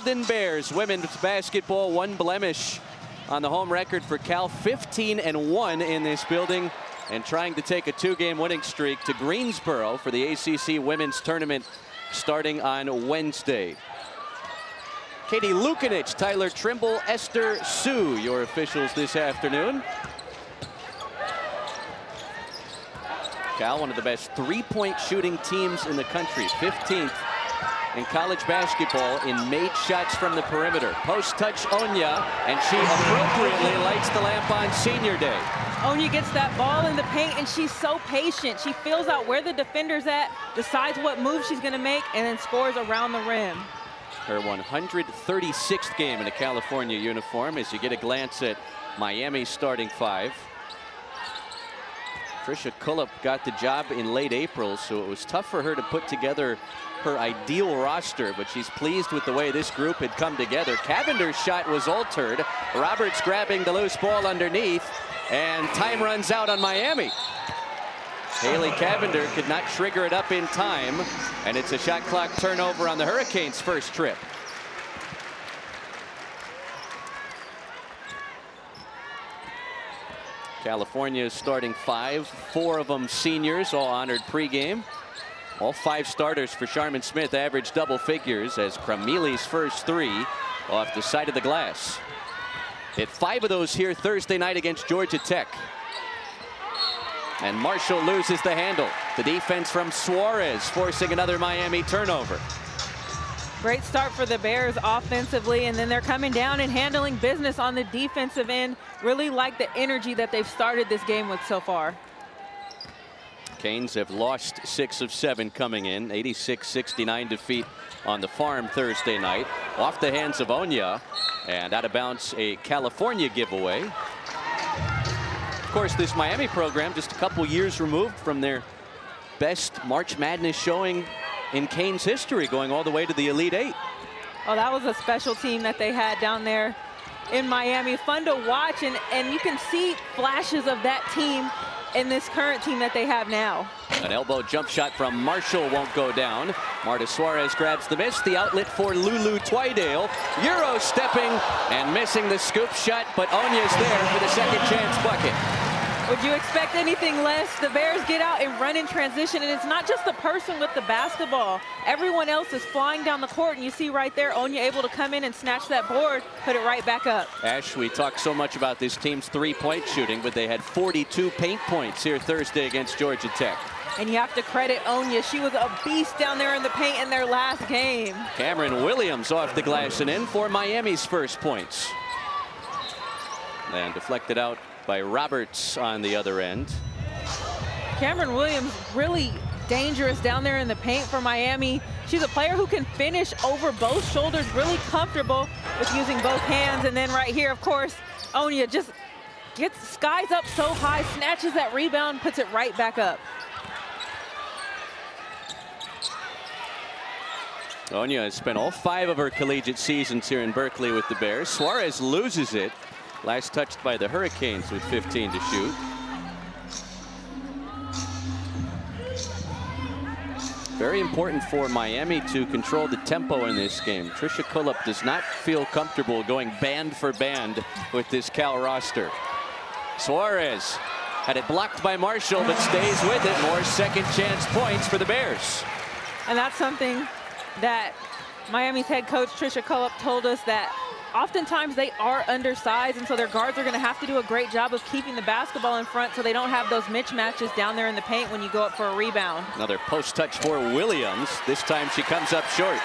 Golden Bears women's basketball, one blemish on the home record for Cal, 15-1 in this building, and trying to take a 2-game winning streak to Greensboro for the ACC Women's Tournament starting on Wednesday. Katie Lukanich, Tyler Trimble, Esther Sue, your officials this afternoon. Cal, one of the best three-point shooting teams in the country, 15th in college basketball in made shots from the perimeter. Post touch Onyiah, and she appropriately lights the lamp on senior day. Onyiah gets that ball in the paint, and she's so patient. She feels out where the defender's at, decides what move she's going to make, and then scores around the rim. Her 136th game in a California uniform as you get a glance at Miami's starting five. Tricia Cullip got the job in late April, so it was tough for her to put together her ideal roster, but she's pleased with the way this group had come together. Cavinder's shot was altered. Roberts grabbing the loose ball underneath, and time runs out on Miami. Haley Cavinder could not trigger it up in time, and it's a shot clock turnover on the Hurricanes' first trip. California's starting five, 4 of them seniors, all honored pregame. All 5 starters for Sharman Smith averaged double figures as Kramili's first 3 off the side of the glass. Hit 5 of those here Thursday night against Georgia Tech. And Marshall loses the handle. The defense from Suarez forcing another Miami turnover. Great start for the Bears offensively, and then they're coming down and handling business on the defensive end. Really like the energy that they've started this game with so far. Canes have lost 6 of 7 coming in. 86-69 defeat on the farm Thursday night. Off the hands of Onyiah, and out of bounds, a California giveaway. Of course, this Miami program just a couple years removed from their best March Madness showing in Canes history, going all the way to the Elite Eight. Oh, that was a special team that they had down there in Miami. Fun to watch, and you can see flashes of that team in this current team that they have now. An elbow jump shot from Marshall won't go down. Marta Suarez grabs the miss. The outlet for Lulu Twydale. Euro stepping and missing the scoop shot, but Onyiah's there for the second chance bucket. Would you expect anything less? The Bears get out and run in transition, and it's not just the person with the basketball. Everyone else is flying down the court, and you see right there, Onyiah able to come in and snatch that board, put it right back up. Ash, we talk so much about this team's three-point shooting, but they had 42 paint points here Thursday against Georgia Tech. And you have to credit Onyiah. She was a beast down there in the paint in their last game. Cameron Williams off the glass and in for Miami's first points. And deflected out by Roberts on the other end. Cameron Williams really dangerous down there in the paint for Miami. She's a player who can finish over both shoulders, really comfortable with using both hands. And then right here, of course, Onyiah just skies up so high, snatches that rebound, puts it right back up. Onyiah has spent all 5 of her collegiate seasons here in Berkeley with the Bears. Suarez loses it. Last touched by the Hurricanes with 15 to shoot. Very important for Miami to control the tempo in this game. Tricia Cullip does not feel comfortable going band for band with this Cal roster. Suarez had it blocked by Marshall, but stays with it. More second chance points for the Bears. And that's something that Miami's head coach Tricia Cullip told us, that oftentimes they are undersized, and so their guards are going to have to do a great job of keeping the basketball in front so they don't have those mismatches down there in the paint when you go up for a rebound. Another post touch for Williams. This time she comes up short.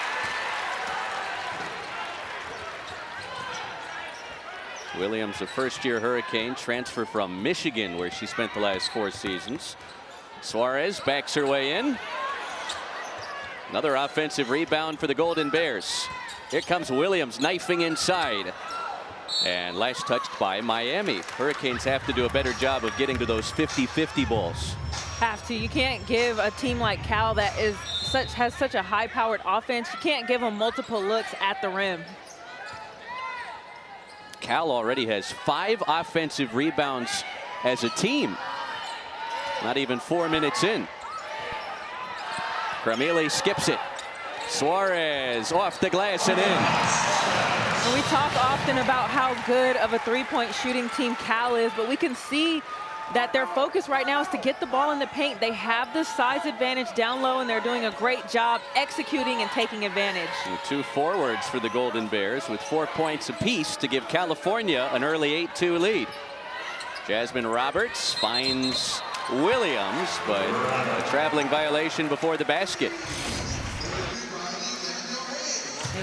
Williams, a first-year Hurricane, transfer from Michigan, where she spent the last 4 seasons. Suarez backs her way in. Another offensive rebound for the Golden Bears. Here comes Williams knifing inside. And last touched by Miami. Hurricanes have to do a better job of getting to those 50-50 balls. Have to. You can't give a team like Cal that has such a high-powered offense, you can't give them multiple looks at the rim. Cal already has 5 offensive rebounds as a team. Not even 4 minutes in. Kramili skips it. Suarez off the glass and in. And we talk often about how good of a three-point shooting team Cal is, but we can see that their focus right now is to get the ball in the paint. They have the size advantage down low, and they're doing a great job executing and taking advantage. And 2 forwards for the Golden Bears with 4 points apiece to give California an early 8-2 lead. Jasmine Roberts finds Williams, but a traveling violation before the basket.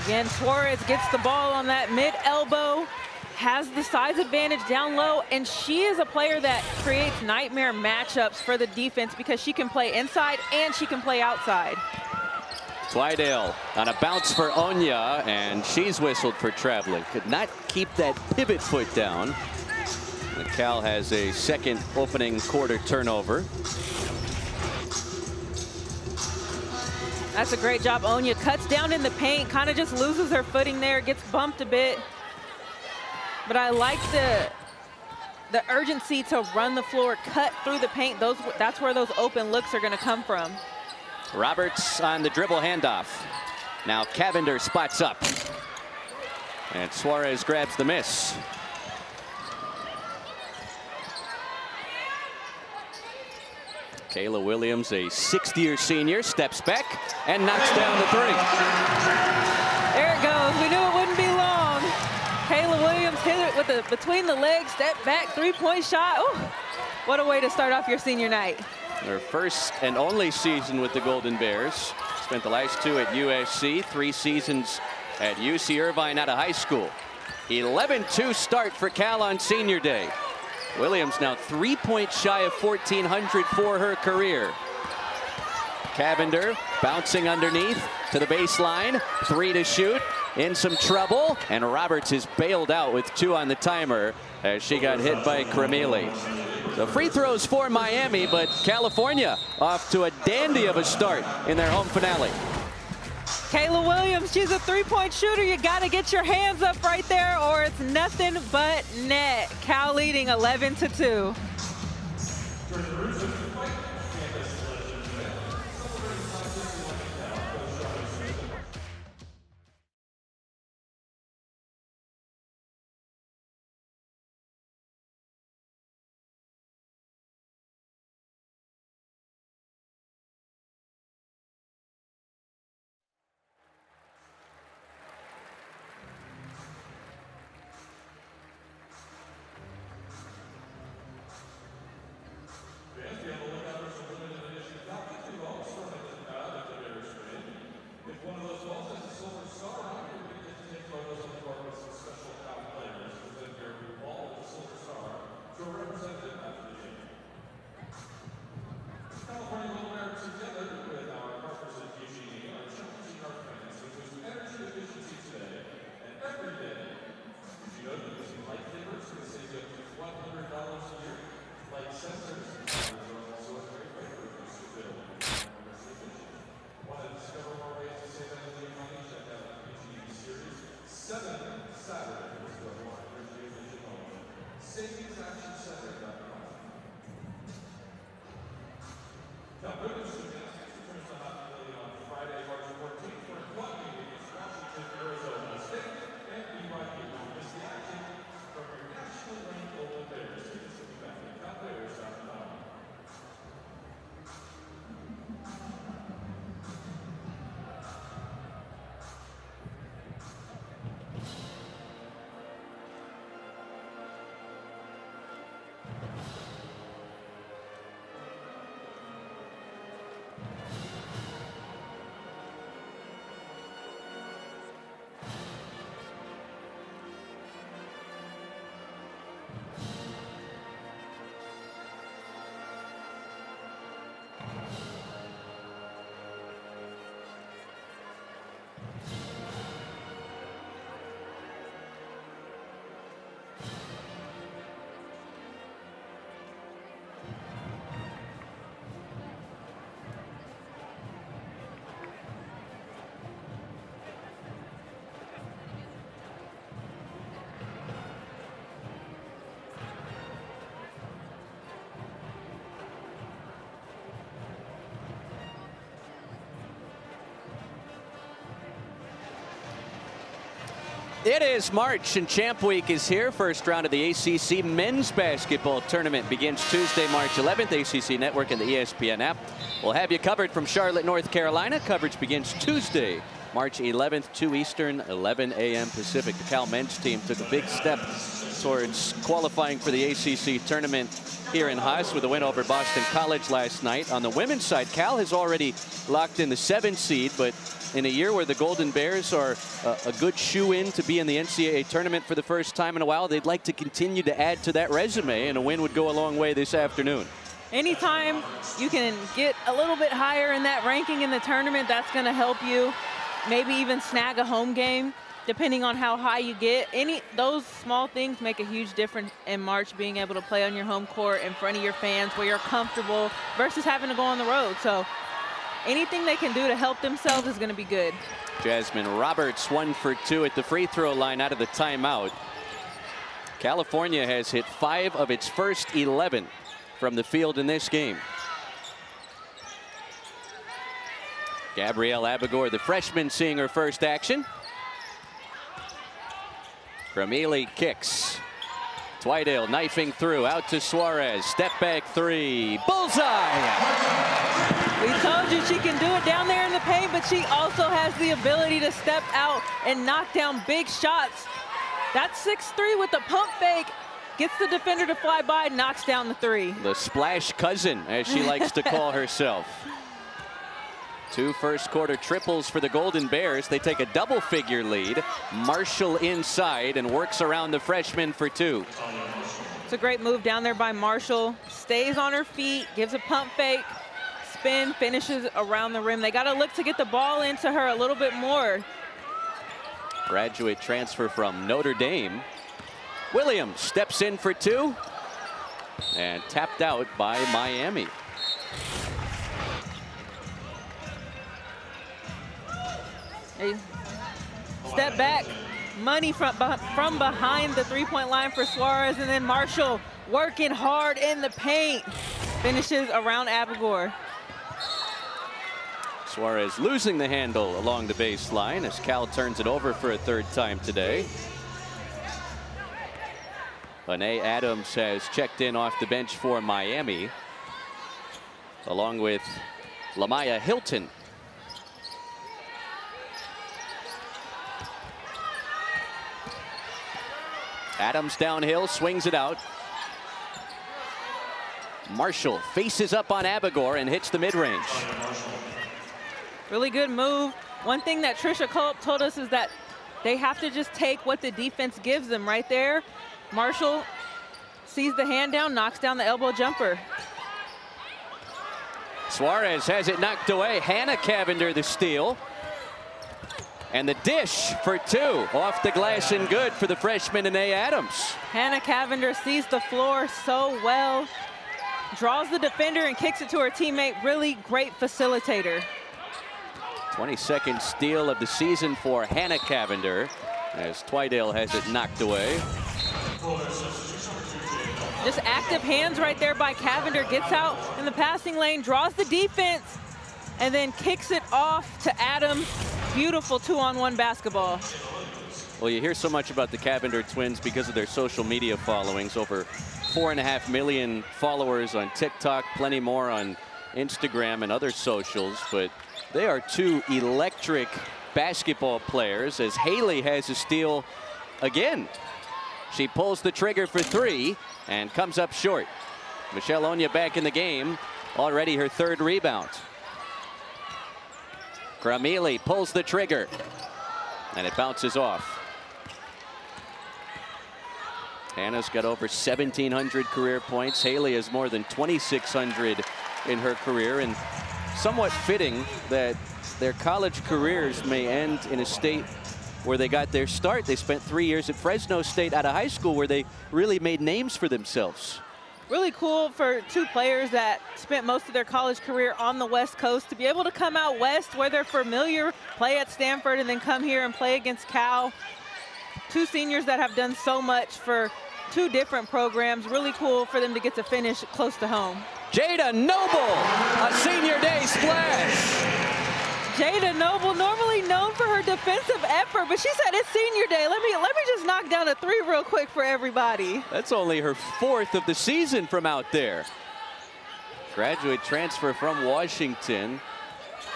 Again, Suarez gets the ball on that mid-elbow, has the size advantage down low, and she is a player that creates nightmare matchups for the defense because she can play inside and she can play outside. Twydale on a bounce for Onyiah, and she's whistled for traveling. Could not keep that pivot foot down. And Cal has a second opening quarter turnover. That's a great job. Onyiah cuts down in the paint, kind of just loses her footing there, gets bumped a bit. But I like the urgency to run the floor, cut through the paint. That's where those open looks are going to come from. Roberts on the dribble handoff. Now Cavinder spots up. And Suarez grabs the miss. Kayla Williams, a 6th-year senior, steps back and knocks down the 3. There it goes. We knew it wouldn't be long. Kayla Williams hit it with a between the legs, step back, 3-point shot. Ooh, what a way to start off your senior night. Her first and only season with the Golden Bears. Spent the last 2 at USC, 3 seasons at UC Irvine out of high school. 11-2 start for Cal on senior day. Williams now 3 points shy of 1,400 for her career. Cavinder bouncing underneath to the baseline. 3 to shoot. In some trouble. And Roberts is bailed out with 2 on the timer as she got hit by Cremili. The free throws for Miami, but California off to a dandy of a start in their home finale. Kayla Williams, she's a 3-point shooter. You got to get your hands up right there or it's nothing but net. Cal leading 11-2. It is March, and Champ Week is here. First round of the ACC Men's Basketball Tournament begins Tuesday, March 11th. ACC Network and the ESPN app will have you covered from Charlotte, North Carolina. Coverage begins Tuesday, March 11th, 2 Eastern, 11 a.m. Pacific. The Cal men's team took a big step towards qualifying for the ACC Tournament here in Haas with a win over Boston College last night. On the women's side, Cal has already locked in the 7th seed, but in a year where the Golden Bears are a good shoe-in to be in the NCAA tournament for the first time in a while, they'd like to continue to add to that resume, and a win would go a long way this afternoon. Anytime you can get a little bit higher in that ranking in the tournament, that's going to help you maybe even snag a home game, depending on how high you get. Those small things make a huge difference in March, being able to play on your home court in front of your fans where you're comfortable versus having to go on the road. So anything they can do to help themselves is going to be good. Jasmine Roberts 1 for 2 at the free throw line out of the timeout. California has hit 5 of its first 11 from the field in this game. Gabrielle Abigor, the freshman, seeing her first action. Gramili kicks. Twydale knifing through, out to Suarez. Step back three. Bullseye! We told you she can do it down there in the paint, but she also has the ability to step out and knock down big shots. That's 6'3" with the pump fake. Gets the defender to fly by, knocks down the three. The splash cousin, as she likes to call herself. 2 first-quarter triples for the Golden Bears. They take a double-figure lead. Marshall inside and works around the freshman for 2. It's a great move down there by Marshall. Stays on her feet, gives a pump fake, spin, finishes around the rim. They got to look to get the ball into her a little bit more. Graduate transfer from Notre Dame. Williams steps in for 2 and tapped out by Miami. Step back, money from behind the three-point line for Suarez, and then Marshall working hard in the paint. Finishes around Abigor. Suarez losing the handle along the baseline as Cal turns it over for a 3rd time today. Lene Adams has checked in off the bench for Miami, along with Lamaya Hilton. Adams downhill, swings it out. Marshall faces up on Abigor and hits the mid-range. Really good move. One thing that Trisha Culp told us is that they have to just take what the defense gives them right there. Marshall sees the hand down, knocks down the elbow jumper. Suarez has it knocked away. Hannah Cavinder the steal. And the dish for 2 off the glass and good for the freshman Lene Adams. Hannah Cavinder sees the floor so well. Draws the defender and kicks it to her teammate. Really great facilitator. 22nd steal of the season for Hannah Cavinder as Twydale has it knocked away. Just active hands right there by Cavinder. Gets out in the passing lane, draws the defense, and then kicks it off to Adams. Beautiful 2-on-1 basketball. Well, you hear so much about the Cavinder twins because of their social media followings. Over 4.5 million followers on TikTok, plenty more on Instagram and other socials, but they are 2 electric basketball players as Haley has a steal again. She pulls the trigger for 3 and comes up short. Michelle Onyiah back in the game, already her 3rd rebound. Gramili pulls the trigger and it bounces off. Hannah's got over 1,700 career points. Haley has more than 2,600 in her career, and somewhat fitting that their college careers may end in a state where they got their start. They spent 3 years at Fresno State out of high school where they really made names for themselves. Really cool for 2 players that spent most of their college career on the West Coast to be able to come out west where they're familiar, play at Stanford, and then come here and play against Cal. 2 seniors that have done so much for 2 different programs. Really cool for them to get to finish close to home. Jada Noble, a senior day splash. Jada Noble, normally known for her defensive effort, but she said it's senior day. Let me just knock down a three real quick for everybody. That's only her 4th of the season from out there. Graduate transfer from Washington,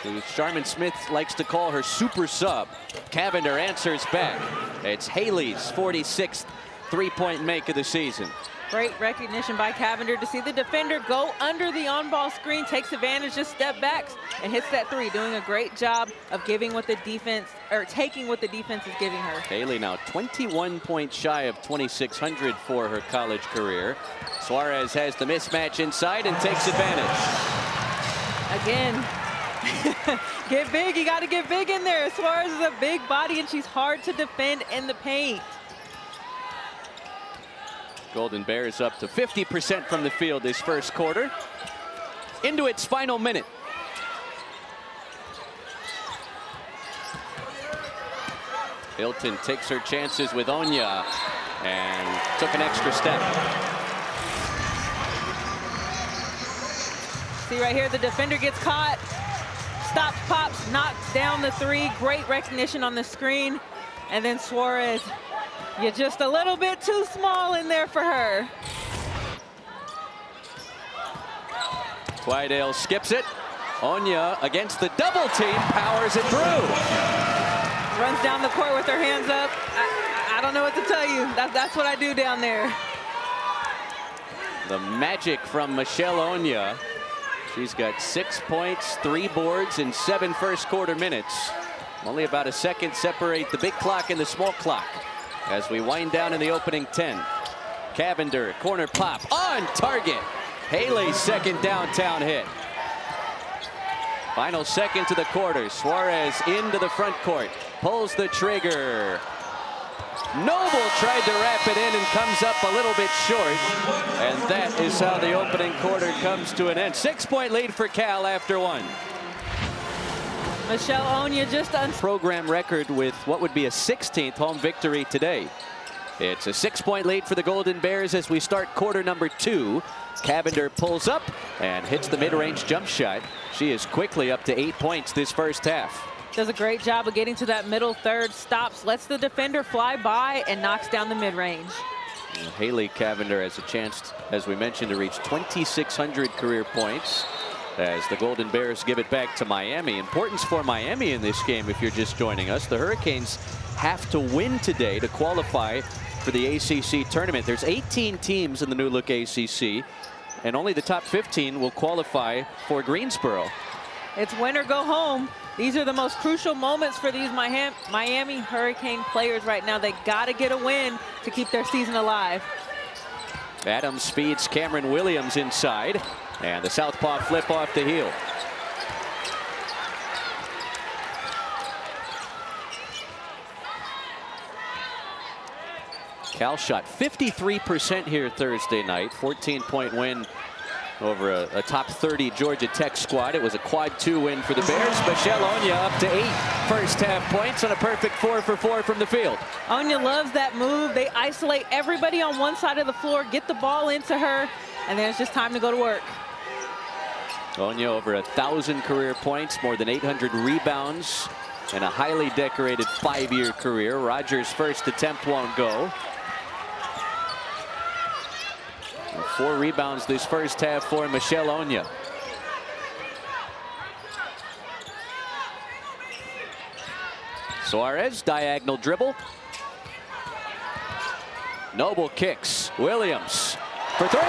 who Charmin Smith likes to call her super sub. Cavinder answers back. It's Haley's 46th three-point make of the season. Great recognition by Cavinder to see the defender go under the on-ball screen, takes advantage, just step backs and hits that three, doing a great job of giving what the defense, or taking what the defense is giving her. Haley now 21 points shy of 2,600 for her college career. Suarez has the mismatch inside and takes advantage. Again, get big, you gotta get big in there. Suarez is a big body and she's hard to defend in the paint. Golden Bears up to 50% from the field this first quarter. Into its final minute. Hilton takes her chances with Onyiah and took an extra step. See right here, the defender gets caught, stops, pops, knocks down the three. Great recognition on the screen. And then Suarez, you're just a little bit too small in there for her. Twydale skips it. Onyiah against the double team, powers it through. Runs down the court with her hands up. I don't know what to tell you. That's what I do down there. The magic from Michelle Onyiah. She's got 6 points, 3 boards in 7 first quarter minutes. Only about a second separate the big clock and the small clock as we wind down in the opening 10. Cavinder, corner pop, on target. Haley's second downtown hit. Final second to the quarter. Suarez into the front court, pulls the trigger. Noble tried to wrap it in and comes up a little bit short. And that is how the opening quarter comes to an end. 6-point lead for Cal after one. Michelle Onyiah just program record with what would be a 16th home victory today. It's a 6-point lead for the Golden Bears as we start quarter number 2. Cavinder pulls up and hits the mid-range jump shot. She is quickly up to 8 points this first half. Does a great job of getting to that middle third, stops, lets the defender fly by and knocks down the mid-range. Haley Cavinder has a chance, as we mentioned, to reach 2,600 career points as the Golden Bears give it back to Miami. Importance for Miami in this game if you're just joining us. The Hurricanes have to win today to qualify for the ACC tournament. There's 18 teams in the new look ACC, and only the top 15 will qualify for Greensboro. It's win or go home. These are the most crucial moments for these Miami Hurricane players right now. They gotta get a win to keep their season alive. Adams feeds Cameron Williams inside, and the southpaw flip off the heel. Cal shot 53% here Thursday night. 14-point win over a top 30 Georgia Tech squad. It was a quad 2 win for the Bears. Michelle Onyiah up to 8 first half points on a perfect 4 for 4 from the field. Onyiah loves that move. They isolate everybody on one side of the floor, get the ball into her, and then it's just time to go to work. Onyiah over 1,000 career points, more than 800 rebounds, and a highly decorated 5-year career. Rogers' first attempt won't go. 4 rebounds this first half for Michelle Onyiah. Suarez, diagonal dribble. Noble kicks. Williams for 3.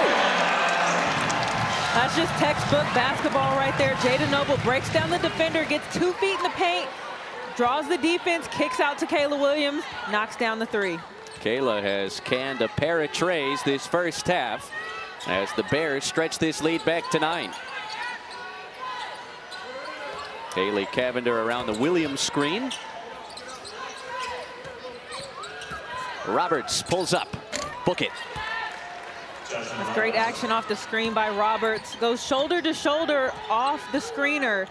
That's just textbook basketball right there. Jada Noble breaks down the defender, gets 2 feet in the paint, draws the defense, kicks out to Kayla Williams, knocks down the 3. Kayla has canned a pair of trays this first half as the Bears stretch this lead back to 9. Haley Cavinder around the Williams screen. Roberts pulls up. Book it. That's great action off the screen by Roberts. Goes shoulder to shoulder off the screener.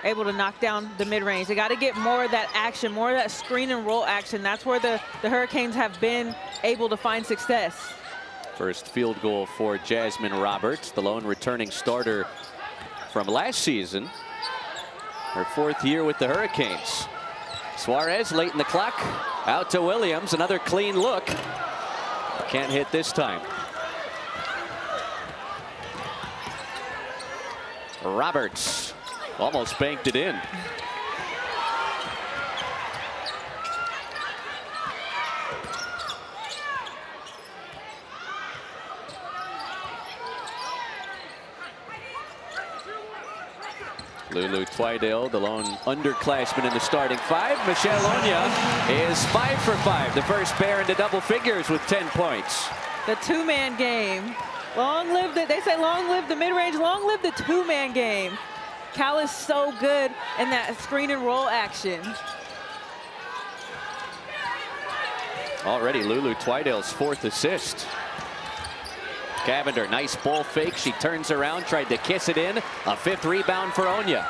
Able to knock down the mid-range. They got to get more of that action, more of that screen and roll action. That's where the Hurricanes have been able to find success. First field goal for Jasmine Roberts, the lone returning starter from last season. her 4th year with the Hurricanes. Suarez late in the clock. Out to Williams. Another clean look. Can't hit this time. Roberts almost banked it in. Lulu Twydale, the lone underclassman in the starting 5. Michelle Onyiah is 5 for 5. The first pair into double figures with 10 points. The two-man game. Long live the, they say long live the mid-range, long live the two-man game. Cal is so good in that screen and roll action. Already Lulu Twydale's 4th assist. Cavinder, nice ball fake. She turns around, tried to kiss it in. A 5th rebound for Onyiah.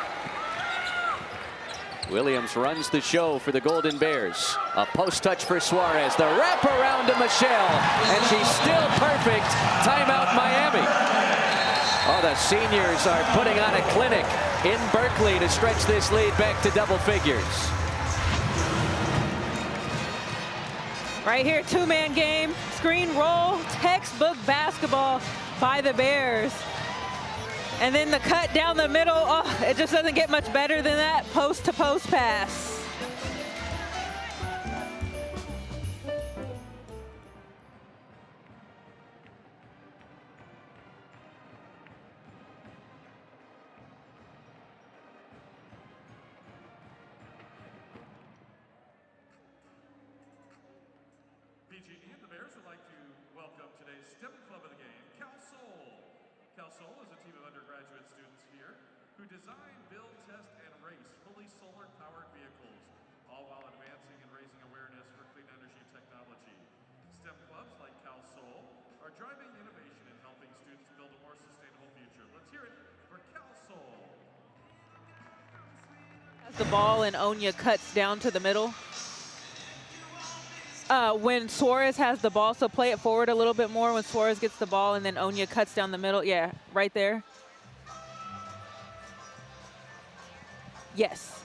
Williams runs the show for the Golden Bears. A post touch for Suarez. The wraparound to Michelle. And she's still perfect. Timeout Miami. Oh, the seniors are putting on a clinic in Berkeley to stretch this lead back to double figures. Right here, two-man game, screen roll, textbook basketball by the Bears. And then the cut down the middle, oh, it just doesn't get much better than that, post-to-post pass. Design, build, test, and race fully solar-powered vehicles, all while advancing and raising awareness for clean energy technology. STEM clubs like Cal Sol are driving innovation and helping students build a more sustainable future. Let's hear it for Cal Sol. Has the ball and Onyiah cuts down to the middle. When Suarez has the ball, so play it forward a little bit more when Suarez gets the ball and then Onyiah cuts down the middle. Yeah, right there. Yes.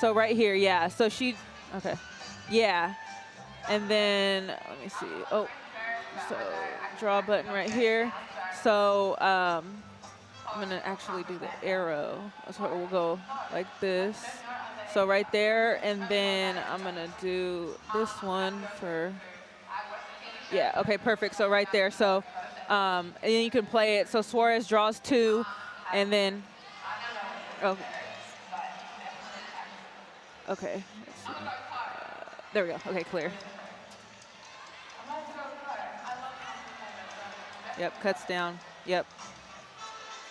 So right here, yeah. So she, okay. Yeah. And then, let me see. Oh, so draw button right here. So I'm going to actually do the arrow. So we'll go like this. So right there. And then I'm going to do this one for, yeah, okay, perfect. So right there. So, and then you can play it. So Suarez draws 2, and then, oh. Okay. Let's see. There we go. Okay, clear. Yep, cuts down. Yep.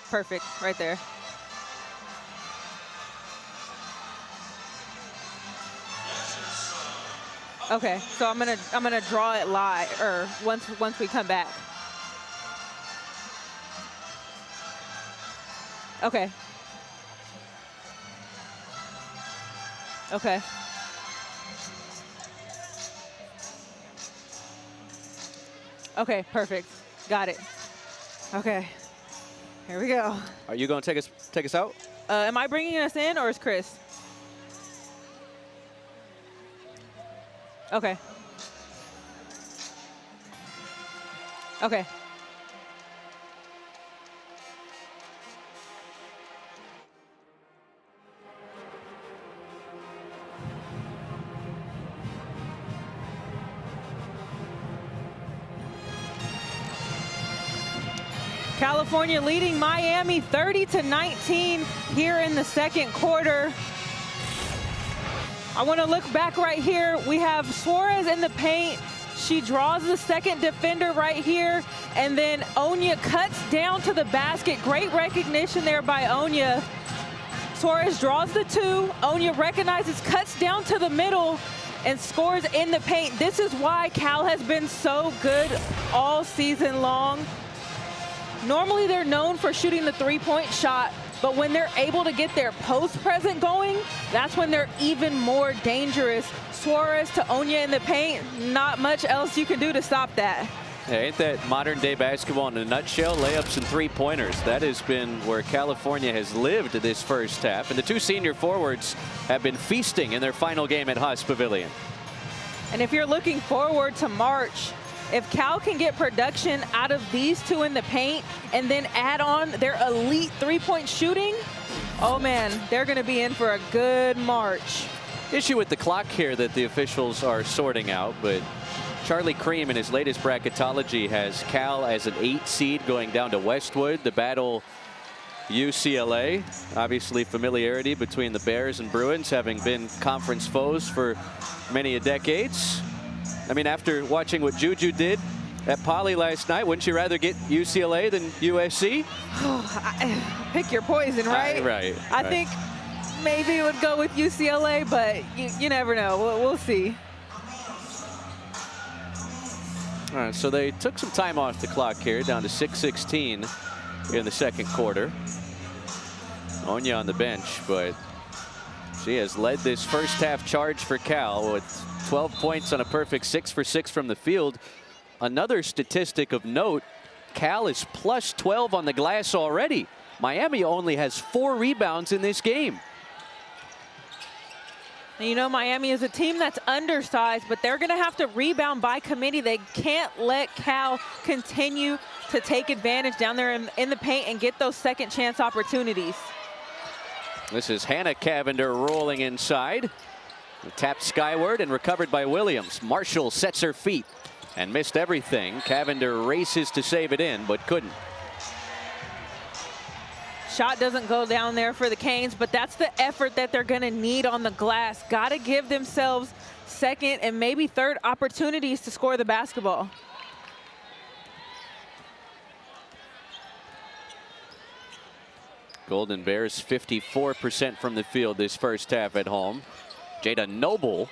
Perfect. Right there. Okay, so I'm gonna draw it live, or once we come back. Okay. Okay. Okay, perfect. Got it. Okay. Here we go. Are you going to take us out? Am I bringing us in, or is Chris? Okay. Okay. California leading Miami 30-19 here in the second quarter. I want to look back right here. We have Suarez in the paint. She draws the second defender right here, and then Onyiah cuts down to the basket. Great recognition there by Onyiah. Suarez draws the 2. Onyiah recognizes, cuts down to the middle, and scores in the paint. This is why Cal has been so good all season long. Normally they're known for shooting the three-point shot, but when they're able to get their post present going, that's when they're even more dangerous. Suarez to Onyiah in the paint, not much else you can do to stop that. Hey, ain't that modern day basketball in a nutshell? Layups and three-pointers. That has been where California has lived this first half. And the two senior forwards have been feasting in their final game at Haas Pavilion. And if you're looking forward to March, if Cal can get production out of these two in the paint and then add on their elite three-point shooting, oh man, they're going to be in for a good March. Issue with the clock here that the officials are sorting out, but Charlie Cream in his latest bracketology has Cal as an 8 seed going down to Westwood to battle UCLA. Obviously familiarity between the Bears and Bruins, having been conference foes for many a decades. I mean, after watching what Juju did at Poly last night, wouldn't you rather get UCLA than USC? Pick your poison, right? Right. I think maybe it would go with UCLA, but you never know. We'll see. All right, so they took some time off the clock here, down to 6:16 in the second quarter. Onyiah on the bench, but she has led this first half charge for Cal with 12 points on a perfect 6 for 6 from the field. Another statistic of note, Cal is plus 12 on the glass already. Miami only has 4 rebounds in this game. You know, Miami is a team that's undersized, but they're going to have to rebound by committee. They can't let Cal continue to take advantage down there in the paint and get those second chance opportunities. This is Haley Cavinder rolling inside. Tapped skyward and recovered by Williams. Marshall sets her feet and missed everything. Cavinder races to save it in, but couldn't. Shot doesn't go down there for the Canes, but that's the effort that they're going to need on the glass. Got to give themselves second and maybe third opportunities to score the basketball. Golden Bears 54% from the field this first half at home. Jada Noble.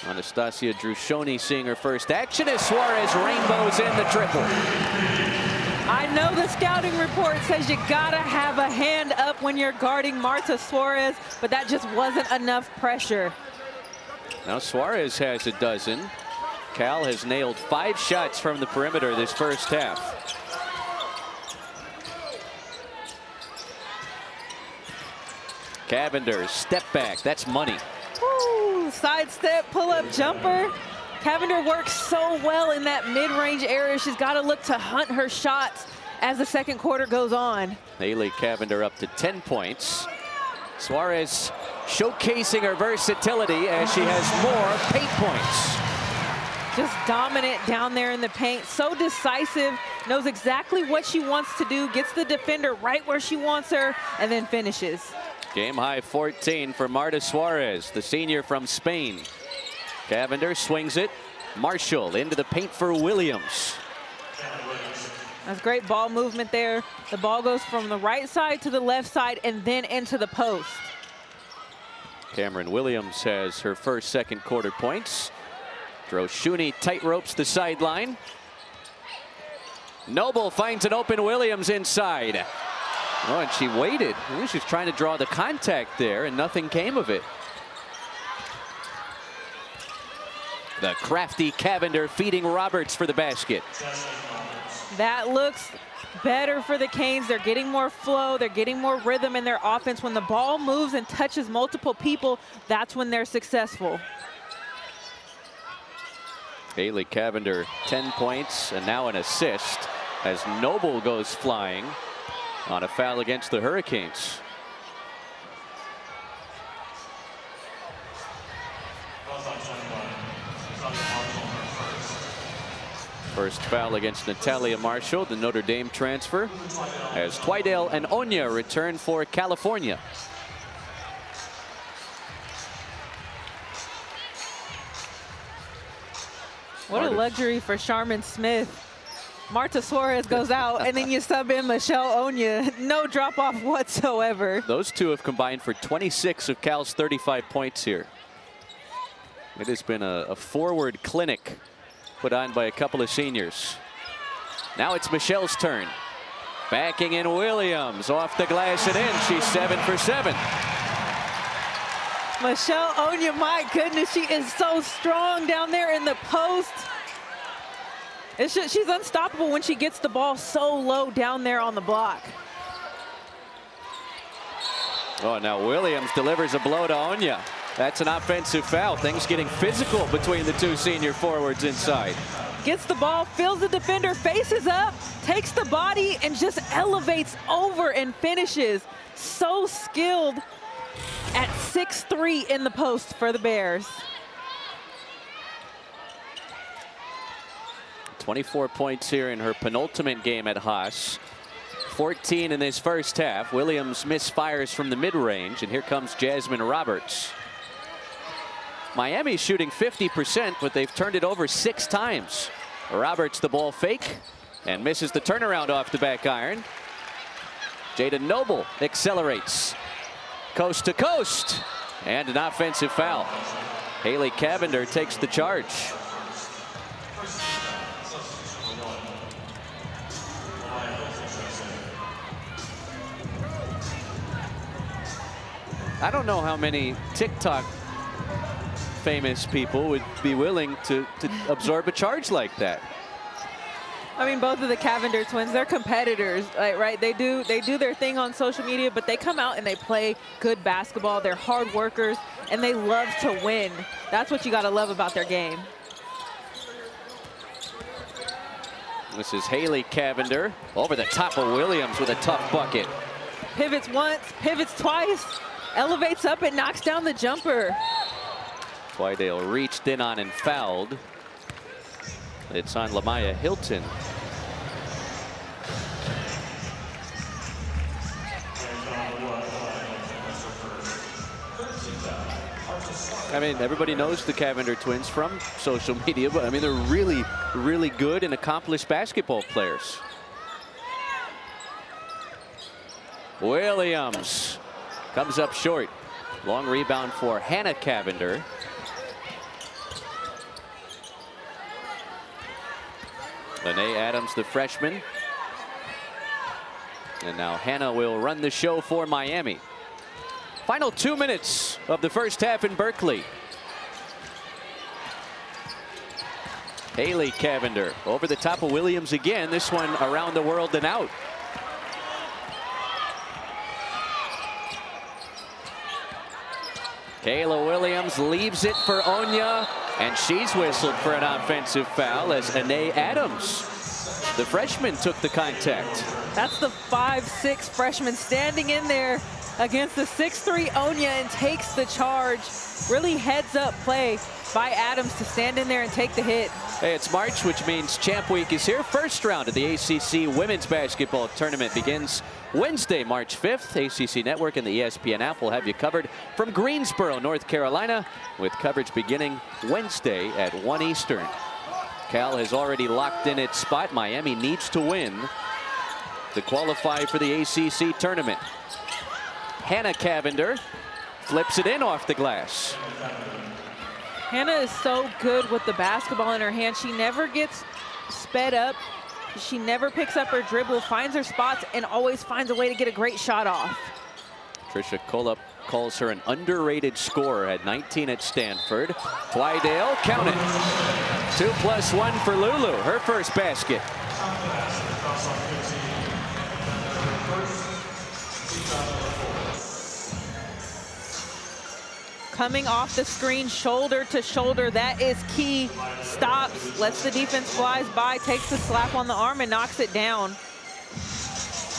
Anastasia Drushoni seeing her first action as Suarez rainbows in the triple. I know the scouting report says you gotta have a hand up when you're guarding Marta Suarez, but that just wasn't enough pressure. Now Suarez has a dozen. Cal has nailed 5 shots from the perimeter this first half. Cavinder, step back, that's money. Woo, sidestep, pull-up jumper. Cavinder works so well in that mid-range area. She's got to look to hunt her shots as the second quarter goes on. Haley Cavinder up to 10 points. Suarez showcasing her versatility as she has more paint points. Just dominant down there in the paint. So decisive, knows exactly what she wants to do, gets the defender right where she wants her, and then finishes. Game high 14 for Marta Suarez, the senior from Spain. Cavinder swings it. Marshall into the paint for Williams. That's great ball movement there. The ball goes from the right side to the left side and then into the post. Cameron Williams has her first second quarter points. Droshuni tight ropes the sideline. Noble finds an open Williams inside. Oh, and she waited. She was trying to draw the contact there and nothing came of it. The crafty Cavinder feeding Roberts for the basket. That looks better for the Canes. They're getting more flow. They're getting more rhythm in their offense. When the ball moves and touches multiple people, that's when they're successful. Haley Cavinder, 10 points and now an assist as Noble goes flying on a foul against the Hurricanes. First foul against Natalia Marshall, the Notre Dame transfer, as Twydale and Onyiah return for California. What a luxury for Charmin Smith. Marta Suarez goes out, and then you sub in Michelle Onyiah. No drop-off whatsoever. Those two have combined for 26 of Cal's 35 points here. It has been a forward clinic put on by a couple of seniors. Now it's Michelle's turn. Backing in Williams, off the glass and in. She's 7 for 7. Michelle Onyiah, my goodness, she is so strong down there in the post. It's just, she's unstoppable when she gets the ball so low down there on the block. Oh, now Williams delivers a blow to Onyiah. That's an offensive foul. Things getting physical between the two senior forwards inside. Gets the ball, feels the defender, faces up, takes the body, and just elevates over and finishes. So skilled at 6'3" in the post for the Bears. 24 points here in her penultimate game at Haas. 14 in this first half. Williams misfires from the mid-range, and here comes Jasmine Roberts. Miami's shooting 50%, but they've turned it over 6 times. Roberts the ball fake and misses the turnaround off the back iron. Jada Noble accelerates coast to coast, and an offensive foul. Haley Cavinder takes the charge. I don't know how many TikTok famous people would be willing to absorb a charge like that. I mean, both of the Cavinder twins, they're competitors, right? They do their thing on social media, but they come out and they play good basketball. They're hard workers, and they love to win. That's what you got to love about their game. This is Haley Cavinder over the top of Williams with a tough bucket. Pivots once, pivots twice, elevates up and knocks down the jumper. Twydale reached in on and fouled. It's on Lamaya Hilton. I mean, everybody knows the Cavinder twins from social media, but I mean, they're really, really good and accomplished basketball players. Williams comes up short. Long rebound for Hannah Cavinder. Lene Adams, the freshman. And now Hannah will run the show for Miami. Final 2 minutes of the first half in Berkeley. Haley Cavinder over the top of Williams again. This one around the world and out. Kayla Williams leaves it for Onyiah, and she's whistled for an offensive foul as Ane Adams, the freshman, took the contact. That's the 5'6" freshman standing in there against the 6'3" Onyiah and takes the charge. Really heads up play by Adams to stand in there and take the hit. Hey, it's March, which means Champ Week is here. First round of the ACC Women's Basketball Tournament begins Wednesday, March 5th. ACC Network and the ESPN app will have you covered from Greensboro, North Carolina, with coverage beginning Wednesday at 1 Eastern. Cal has already locked in its spot. Miami needs to win to qualify for the ACC Tournament. Hannah Cavinder flips it in off the glass. Hannah is so good with the basketball in her hand. She never gets sped up. She never picks up her dribble, finds her spots, and always finds a way to get a great shot off. Tricia Kolup calls her an underrated scorer at 19 at Stanford. Twydale, count it. 2+1 for Lulu, her first basket. Coming off the screen, shoulder to shoulder, that is key. Stops, lets the defense flies by, takes the slap on the arm and knocks it down.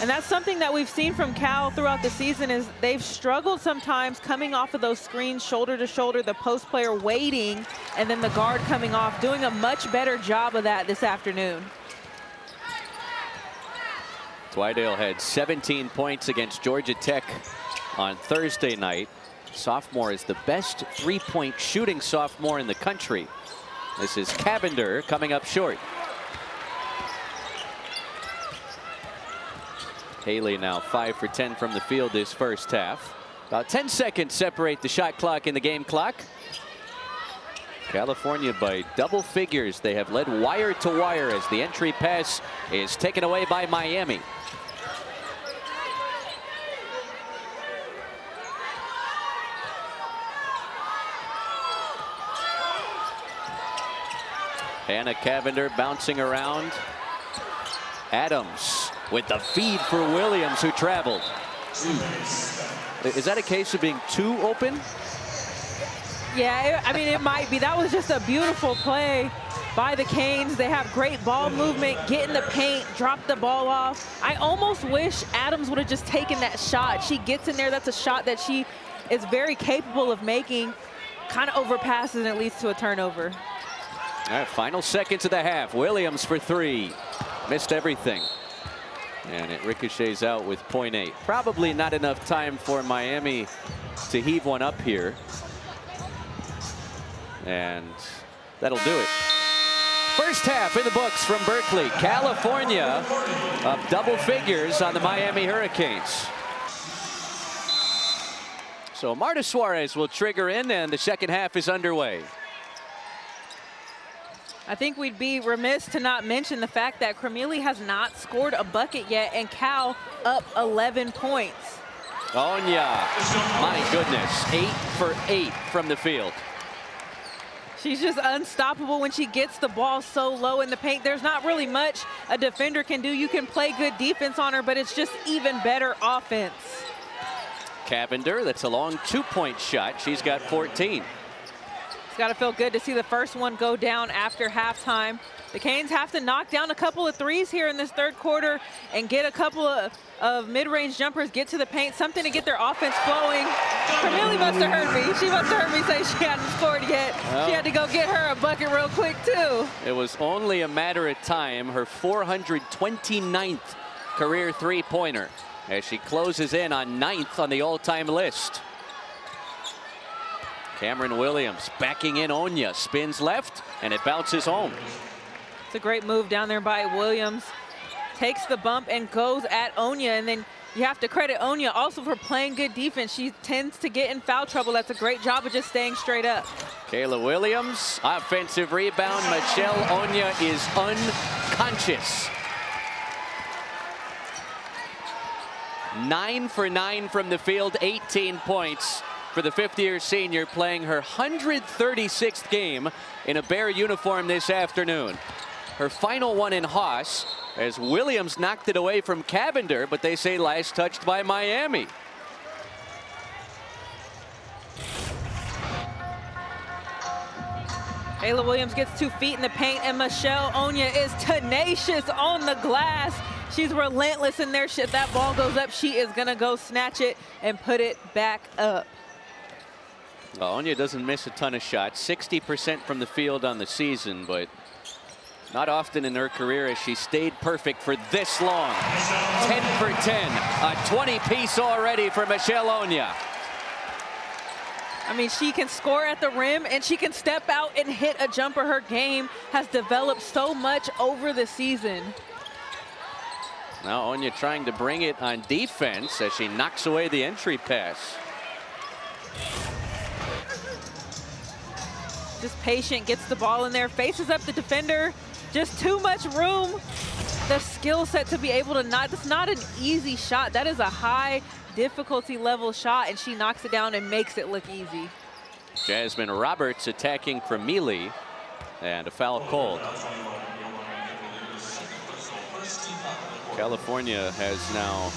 And that's something that we've seen from Cal throughout the season, is they've struggled sometimes coming off of those screens, shoulder to shoulder, the post player waiting, and then the guard coming off, doing a much better job of that this afternoon. Twydale had 17 points against Georgia Tech on Thursday night. Sophomore is the best three-point shooting sophomore in the country. This is Cavinder coming up short. Haley now 5 for 10 from the field this first half. About 10 seconds separate the shot clock and the game clock. California by double figures. They have led wire to wire as the entry pass is taken away by Miami. Haley Cavinder bouncing around. Adams with the feed for Williams, who traveled. Is that a case of being too open? Yeah, I mean, it might be. That was just a beautiful play by the Canes. They have great ball movement, get in the paint, drop the ball off. I almost wish Adams would have just taken that shot. She gets in there. That's a shot that she is very capable of making. Kind of overpasses, and it leads to a turnover. All right, final seconds of the half. Williams for three. Missed everything. And it ricochets out with .8. Probably not enough time for Miami to heave one up here. And that'll do it. First half in the books from Berkeley. California up double figures on the Miami Hurricanes. So Marta Suarez will trigger in, and the second half is underway. I think we'd be remiss to not mention the fact that Cremili has not scored a bucket yet, and Cal up 11 points. Onyiah, my goodness, 8 for 8 from the field. She's just unstoppable when she gets the ball so low in the paint. There's not really much a defender can do. You can play good defense on her, but it's just even better offense. Cavinder, that's a long 2-point shot. She's got 14. It's got to feel good to see the first one go down after halftime. The Canes have to knock down a couple of threes here in this third quarter and get a couple of mid-range jumpers, get to the paint, something to get their offense flowing. Cremili must have heard me. She must have heard me say she hadn't scored yet. Well, she had to go get her a bucket real quick, too. It was only a matter of time. Her 429th career three-pointer as she closes in on 9th on the all-time list. Cameron Williams backing in Onyiah, spins left, and it bounces home. It's a great move down there by Williams. Takes the bump and goes at Onyiah, and then you have to credit Onyiah also for playing good defense. She tends to get in foul trouble. That's a great job of just staying straight up. Kayla Williams, offensive rebound. Michelle Onyiah is unconscious. 9 for 9 from the field, 18 points. For the fifth-year senior, playing her 136th game in a Bear uniform this afternoon. Her final one in Haas, as Williams knocked it away from Cavinder, but they say last touched by Miami. Ayla Williams gets 2 feet in the paint, and Michelle Onyiah is tenacious on the glass. She's relentless in there. If that ball goes up, she is going to go snatch it and put it back up. Well, Onyiah doesn't miss a ton of shots, 60% from the field on the season, but not often in her career has she stayed perfect for this long. 10 for 10, a 20-piece already for Michelle Onyiah. I mean, she can score at the rim, and she can step out and hit a jumper. Her game has developed so much over the season. Now Onyiah trying to bring it on defense as she knocks away the entry pass. Just patient, gets the ball in there, faces up the defender. Just too much room. The skill set to be able to not, that's not an easy shot. That is a high difficulty level shot, and she knocks it down and makes it look easy. Jasmine Roberts attacking Cremili, and a foul called. California has now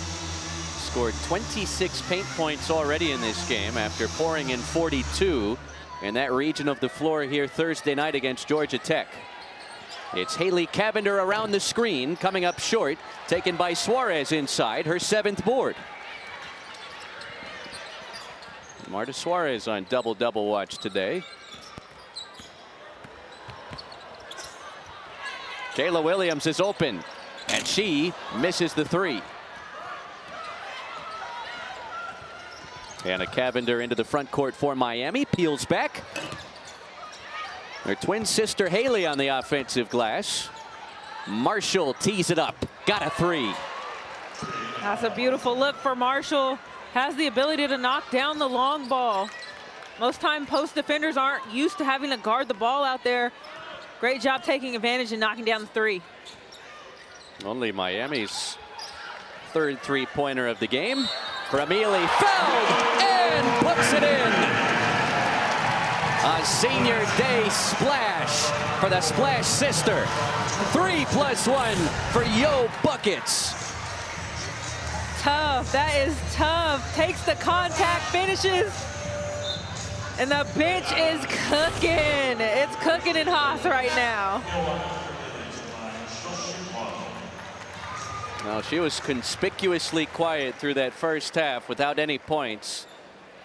scored 26 paint points already in this game after pouring in 42 in that region of the floor here Thursday night against Georgia Tech. It's Haley Cavinder around the screen, coming up short, taken by Suarez inside, her 7th board. Marta Suarez on double-double watch today. Kayla Williams is open, and she misses the 3. Haley Cavinder into the front court for Miami, peels back. Her twin sister Haley on the offensive glass. Marshall tees it up, got a 3. That's a beautiful look for Marshall. Has the ability to knock down the long ball. Most time post defenders aren't used to having to guard the ball out there. Great job taking advantage and knocking down the 3. Only Miami's 3rd three-pointer of the game. Cremili fouled and puts it in. A senior day splash for the Splash sister. 3+1 for Yo Buckets. Tough. That is tough. Takes the contact, finishes. And the bench is cooking. It's cooking in Haas right now. Well, she was conspicuously quiet through that first half without any points.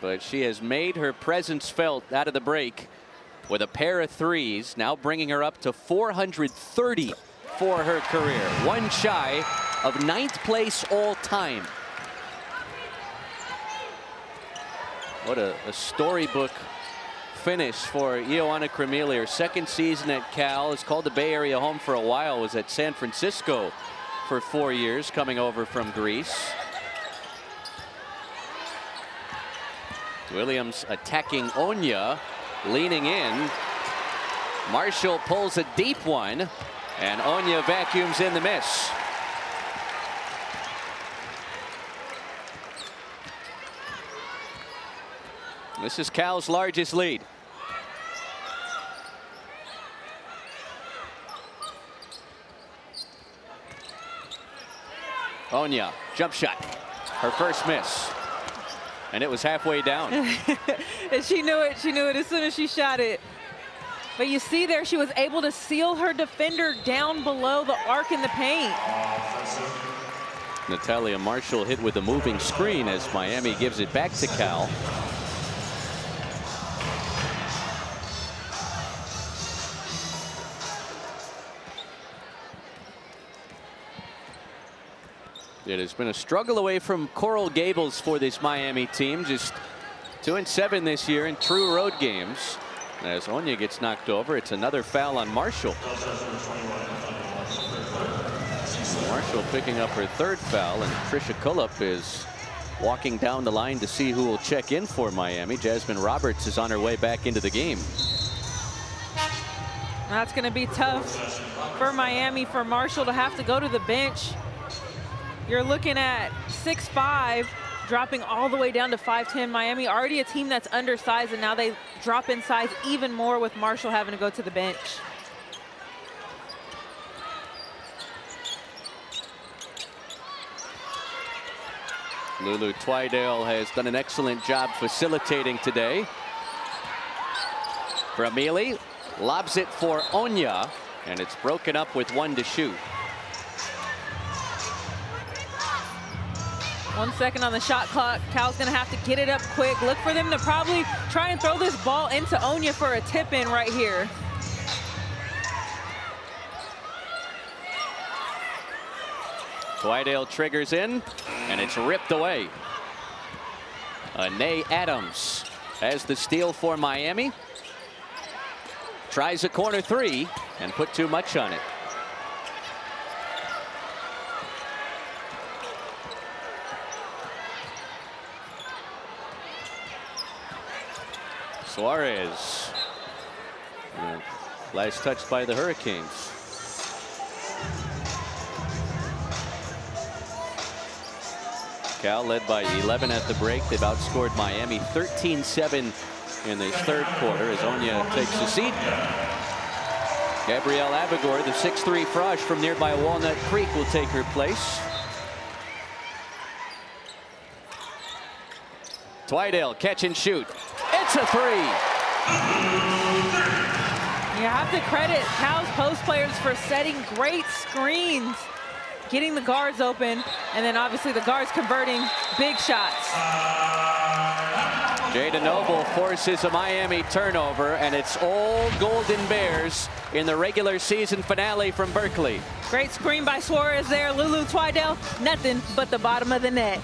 But she has made her presence felt out of the break with a pair of threes, now bringing her up to 430 for her career. One shy of 9th place all time. What a storybook finish for Ioana Kremili. Her second season at Cal, has called the Bay Area home for a while, was at San Francisco for 4 years, coming over from Greece. Williams attacking Onyiah, leaning in. Marshall pulls a deep one, and Onyiah vacuums in the miss. This is Cal's largest lead. Onyiah, jump shot. Her first miss. And it was halfway down. And she knew it. She knew it as soon as she shot it. But you see there, she was able to seal her defender down below the arc in the paint. Natalia Marshall hit with a moving screen as Miami gives it back to Cal. It has been a struggle away from Coral Gables for this Miami team. Just 2-7 this year in true road games. As Onyiah gets knocked over, it's another foul on Marshall. Marshall picking up her third foul, and Trisha Cullup is walking down the line to see who will check in for Miami. Jasmine Roberts is on her way back into the game. That's going to be tough for Miami, for Marshall to have to go to the bench. You're looking at 6'5", dropping all the way down to 5'10". Miami already a team that's undersized, and now they drop in size even more with Marshall having to go to the bench. Lulu Twydale has done an excellent job facilitating today. Kremili lobs it for Onyiah, and it's broken up with 1 to shoot. 1 second on the shot clock. Cal's going to have to get it up quick. Look for them to probably try and throw this ball into Onyiah for a tip-in right here. Twydale triggers in, and it's ripped away. Anae Adams has the steal for Miami. Tries a corner three and put too much on it. Suarez. Last touched by the Hurricanes. Cal led by 11 at the break. They've outscored Miami 13-7 in this third quarter as Onyiah takes a seat. Gabrielle Abigor, the 6'3" Frosh from nearby Walnut Creek, will take her place. Twydale, catch and shoot. It's a three. You have to credit Cal's post players for setting great screens, getting the guards open, and then obviously the guards converting big shots. Jada Noble forces a Miami turnover, and it's all Golden Bears in the regular season finale from Berkeley. Great screen by Suarez there. Lulu Twydale, nothing but the bottom of the net.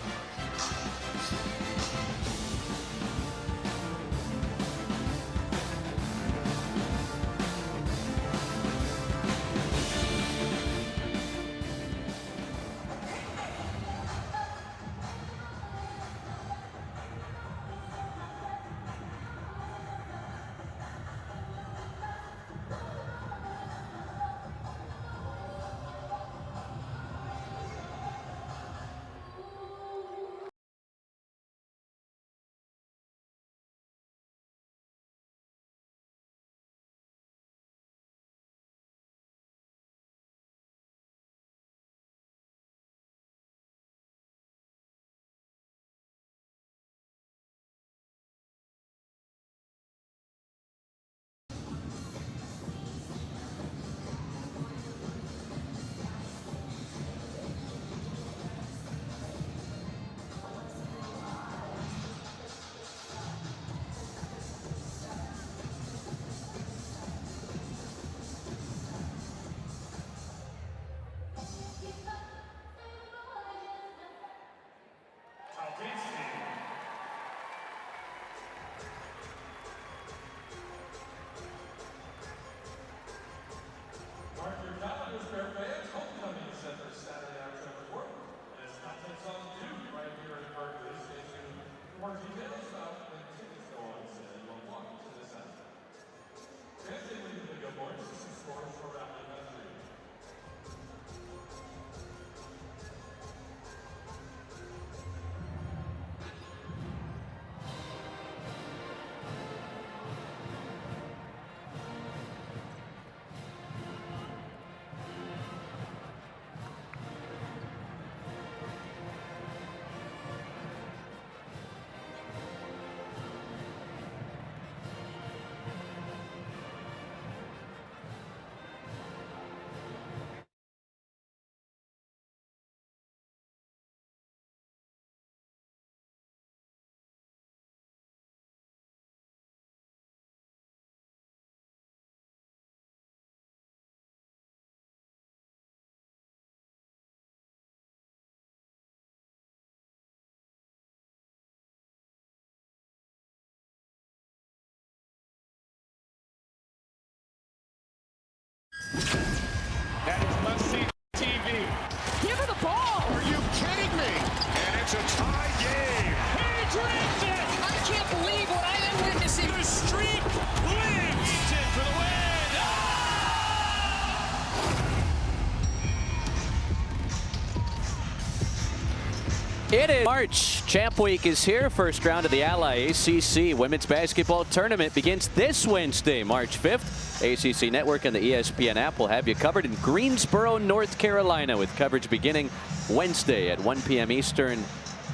It is March. Champ Week is here. First round of the Ally ACC Women's Basketball Tournament begins this Wednesday, March 5th. ACC Network and the ESPN app will have you covered in Greensboro, North Carolina, with coverage beginning Wednesday at 1 p.m. Eastern,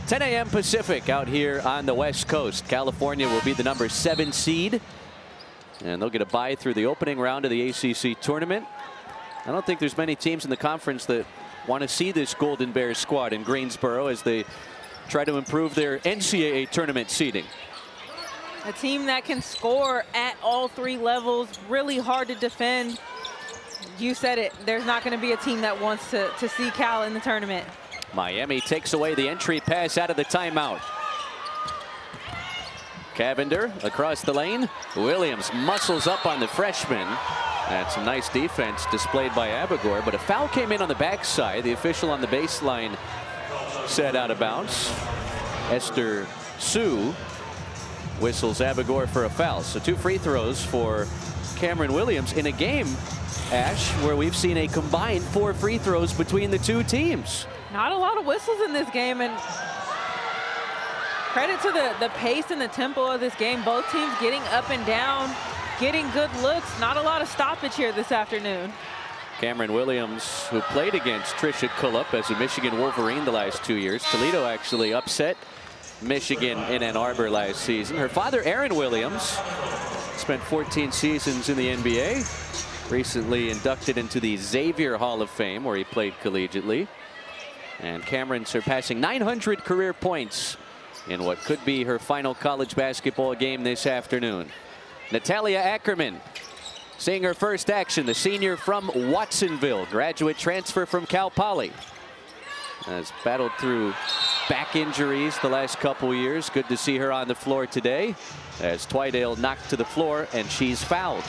10 a.m. Pacific out here on the West Coast. California will be the number 7 seed, and they'll get a bye through the opening round of the ACC Tournament. I don't think there's many teams in the conference that want to see this Golden Bears squad in Greensboro as they try to improve their NCAA tournament seeding. A team that can score at all 3 levels, really hard to defend. You said it, there's not going to be a team that wants to see Cal in the tournament. Miami takes away the entry pass out of the timeout. Cavinder across the lane. Williams muscles up on the freshman. That's some nice defense displayed by Abigor, but a foul came in on the backside. The official on the baseline said out of bounds. Esther Sue whistles Abigor for a foul. So 2 free throws for Cameron Williams in a game, Ash, where we've seen a combined 4 free throws between the 2 teams. Not a lot of whistles in this game, and credit to the pace and the tempo of this game. Both teams getting up and down, getting good looks. Not a lot of stoppage here this afternoon. Cameron Williams, who played against Trisha Cullup as a Michigan Wolverine the last 2 years. Toledo actually upset Michigan in Ann Arbor last season. Her father, Aaron Williams, spent 14 seasons in the NBA. Recently inducted into the Xavier Hall of Fame, where he played collegiately. And Cameron surpassing 900 career points in what could be her final college basketball game this afternoon. Natalia Ackerman seeing her first action, the senior from Watsonville, graduate transfer from Cal Poly. Has battled through back injuries the last couple years. Good to see her on the floor today as Twydale knocked to the floor and she's fouled.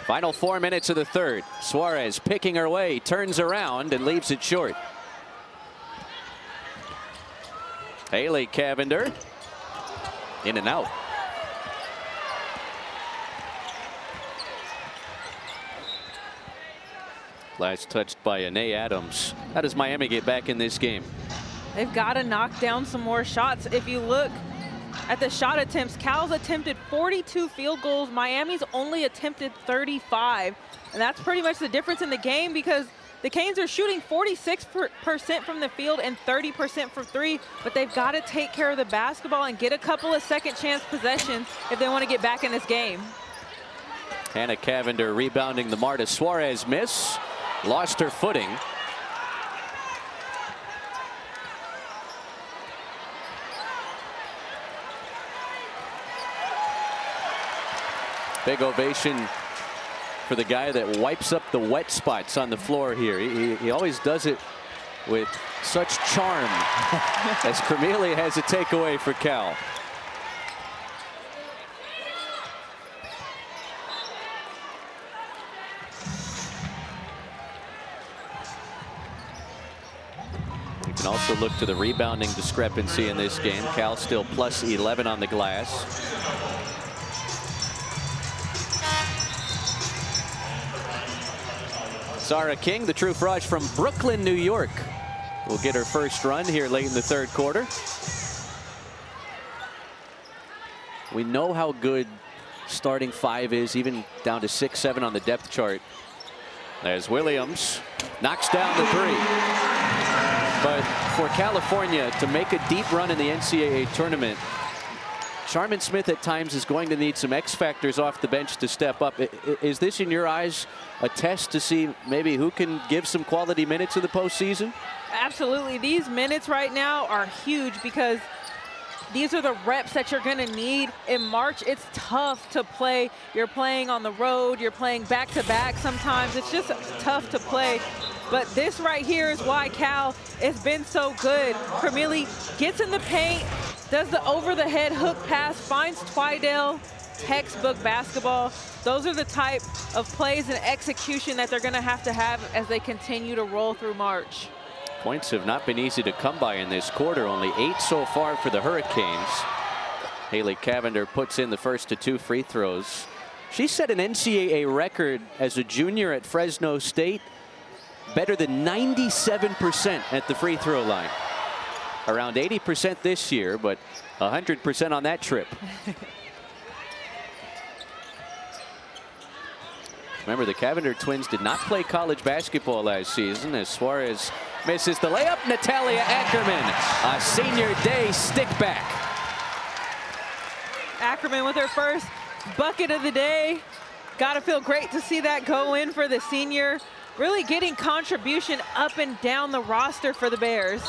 Final 4 minutes of the third. Suarez picking her way, turns around and leaves it short. Haley Cavinder in and out. Last touched by Anae Adams. How does Miami get back in this game? They've got to knock down some more shots. If you look at the shot attempts, Cal's attempted 42 field goals. Miami's only attempted 35. And that's pretty much the difference in the game, because the Canes are shooting 46% from the field and 30% from 3. But they've got to take care of the basketball and get a couple of second chance possessions if they want to get back in this game. Hannah Cavinder rebounding the Marta Suarez miss. Lost her footing. Big ovation for the guy that wipes up the wet spots on the floor here. He always does it with such charm as Cormelia has a takeaway for Cal. You can also look to the rebounding discrepancy in this game. Cal still plus 11 on the glass. Zara King, the true fraude from Brooklyn, New York, will get her first run here late in the third quarter. We know how good starting 5 is, even down to 6-7 on the depth chart. As Williams knocks down the 3. But for California to make a deep run in the NCAA tournament, Charmin Smith at times is going to need some X factors off the bench to step up. Is this, in your eyes, a test to see maybe who can give some quality minutes in the postseason? Absolutely. These minutes right now are huge, because these are the reps that you're going to need in March. It's tough to play. You're playing on the road. You're playing back-to-back sometimes. It's just tough to play. But this right here is why Cal has been so good. Cormelia gets in the paint, does the over-the-head hook pass, finds Twydale, textbook basketball. Those are the type of plays and execution that they're going to have as they continue to roll through March. Points have not been easy to come by in this quarter. Only 8 so far for the Hurricanes. Haley Cavinder puts in the first of 2 free throws. She set an NCAA record as a junior at Fresno State. Better than 97% at the free throw line. Around 80% this year, but 100% on that trip. Remember, the Cavinder twins did not play college basketball last season as Suarez misses the layup. Natalia Ackerman, a senior day stick back. Ackerman with her first bucket of the day. Gotta feel great to see that go in for the senior. Really getting contribution up and down the roster for the Bears.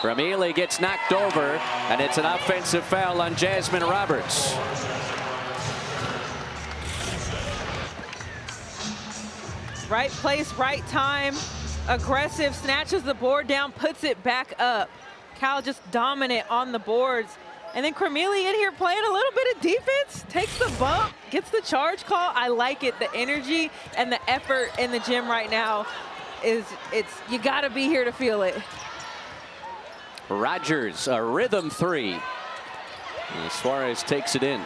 Ramili gets knocked over, and it's an offensive foul on Jasmine Roberts. Right place, right time. Aggressive, snatches the board down, puts it back up. Cal just dominant on the boards. And then Ramili in here playing a little bit of defense, takes the bump, gets the charge call. I like it. The energy and the effort in the gym right now you gotta be here to feel it. Rogers, a rhythm 3. And Suarez takes it in.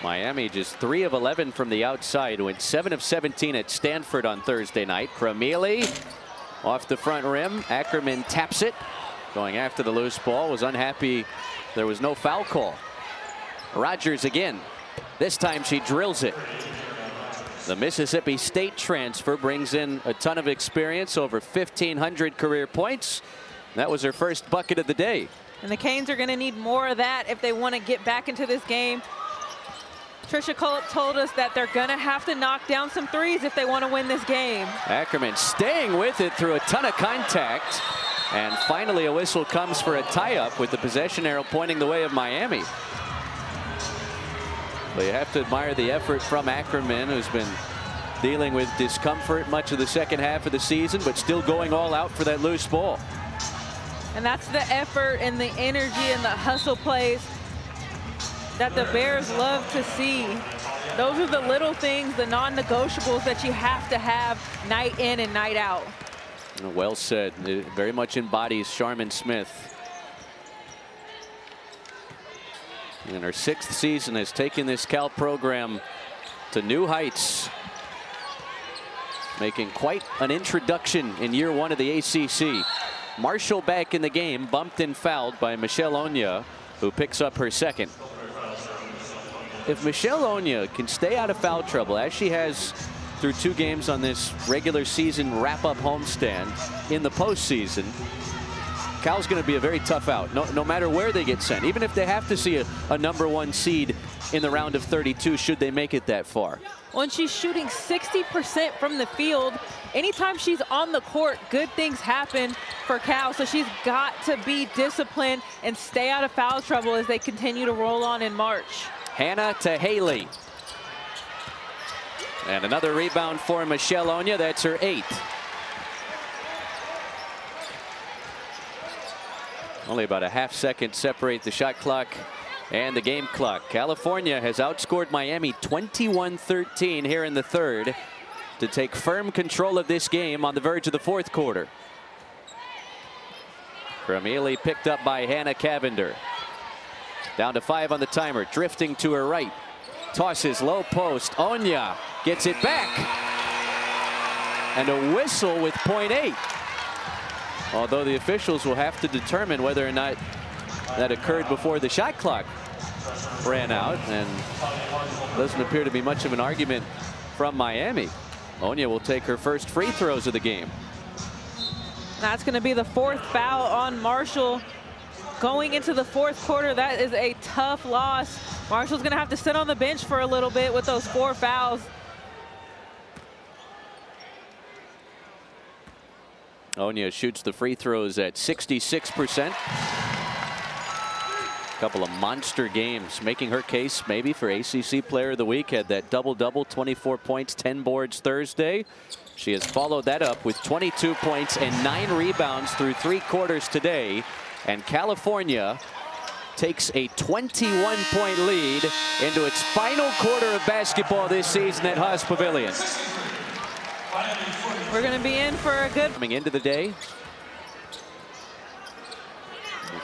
Miami just 3 of 11 from the outside, went 7 of 17 at Stanford on Thursday night. Ramili off the front rim. Ackerman taps it. Going after the loose ball, was unhappy there was no foul call. Rogers again. This time she drills it. The Mississippi State transfer brings in a ton of experience, over 1,500 career points. That was her first bucket of the day. And the Canes are going to need more of that if they want to get back into this game. Trisha Culp told us that they're going to have to knock down some threes if they want to win this game. Ackerman staying with it through a ton of contact. And finally a whistle comes for a tie-up with the possession arrow pointing the way of Miami. But you have to admire the effort from Ackerman, who's been dealing with discomfort much of the second half of the season, but still going all out for that loose ball. And that's the effort and the energy and the hustle plays that the Bears love to see. Those are the little things, the non-negotiables that you have to have night in and night out. Well said. It very much embodies Sharman Smith. In her 6th season has taken this Cal program to new heights, making quite an introduction in year 1 of the ACC. Marshall back in the game, bumped and fouled by Michelle Onyiah, who picks up her 2nd. If Michelle Onyiah can stay out of foul trouble, as she has through 2 games on this regular season wrap-up homestand, in the postseason, Cal's going to be a very tough out, no matter where they get sent, even if they have to see a #1 seed in the round of 32 should they make it that far. When she's shooting 60% from the field, anytime she's on the court, good things happen for Cal. So she's got to be disciplined and stay out of foul trouble as they continue to roll on in March. Hannah to Haley. And another rebound for Michelle Onyiah. That's her 8th. Only about a half second separate the shot clock and the game clock. California has outscored Miami 21-13 here in the 3rd to take firm control of this game on the verge of the 4th quarter. Ramili picked up by Hannah Cavinder. Down to 5 on the timer, drifting to her right. Tosses low post. Onyiah gets it back. And a whistle with .8. Although the officials will have to determine whether or not that occurred before the shot clock ran out. And doesn't appear to be much of an argument from Miami. Onyiah will take her first free throws of the game. That's going to be the 4th foul on Marshall. Going into the 4th quarter, that is a tough loss. Marshall's going to have to sit on the bench for a little bit with those 4 fouls. Onyiah shoots the free throws at 66%. A couple of monster games, making her case maybe for ACC Player of the Week. Had that double-double, 24 points, 10 boards Thursday. She has followed that up with 22 points and 9 rebounds through 3 quarters today. And California takes a 21-point lead into its final quarter of basketball this season at Haas Pavilion. We're going to be in for a good coming into the day.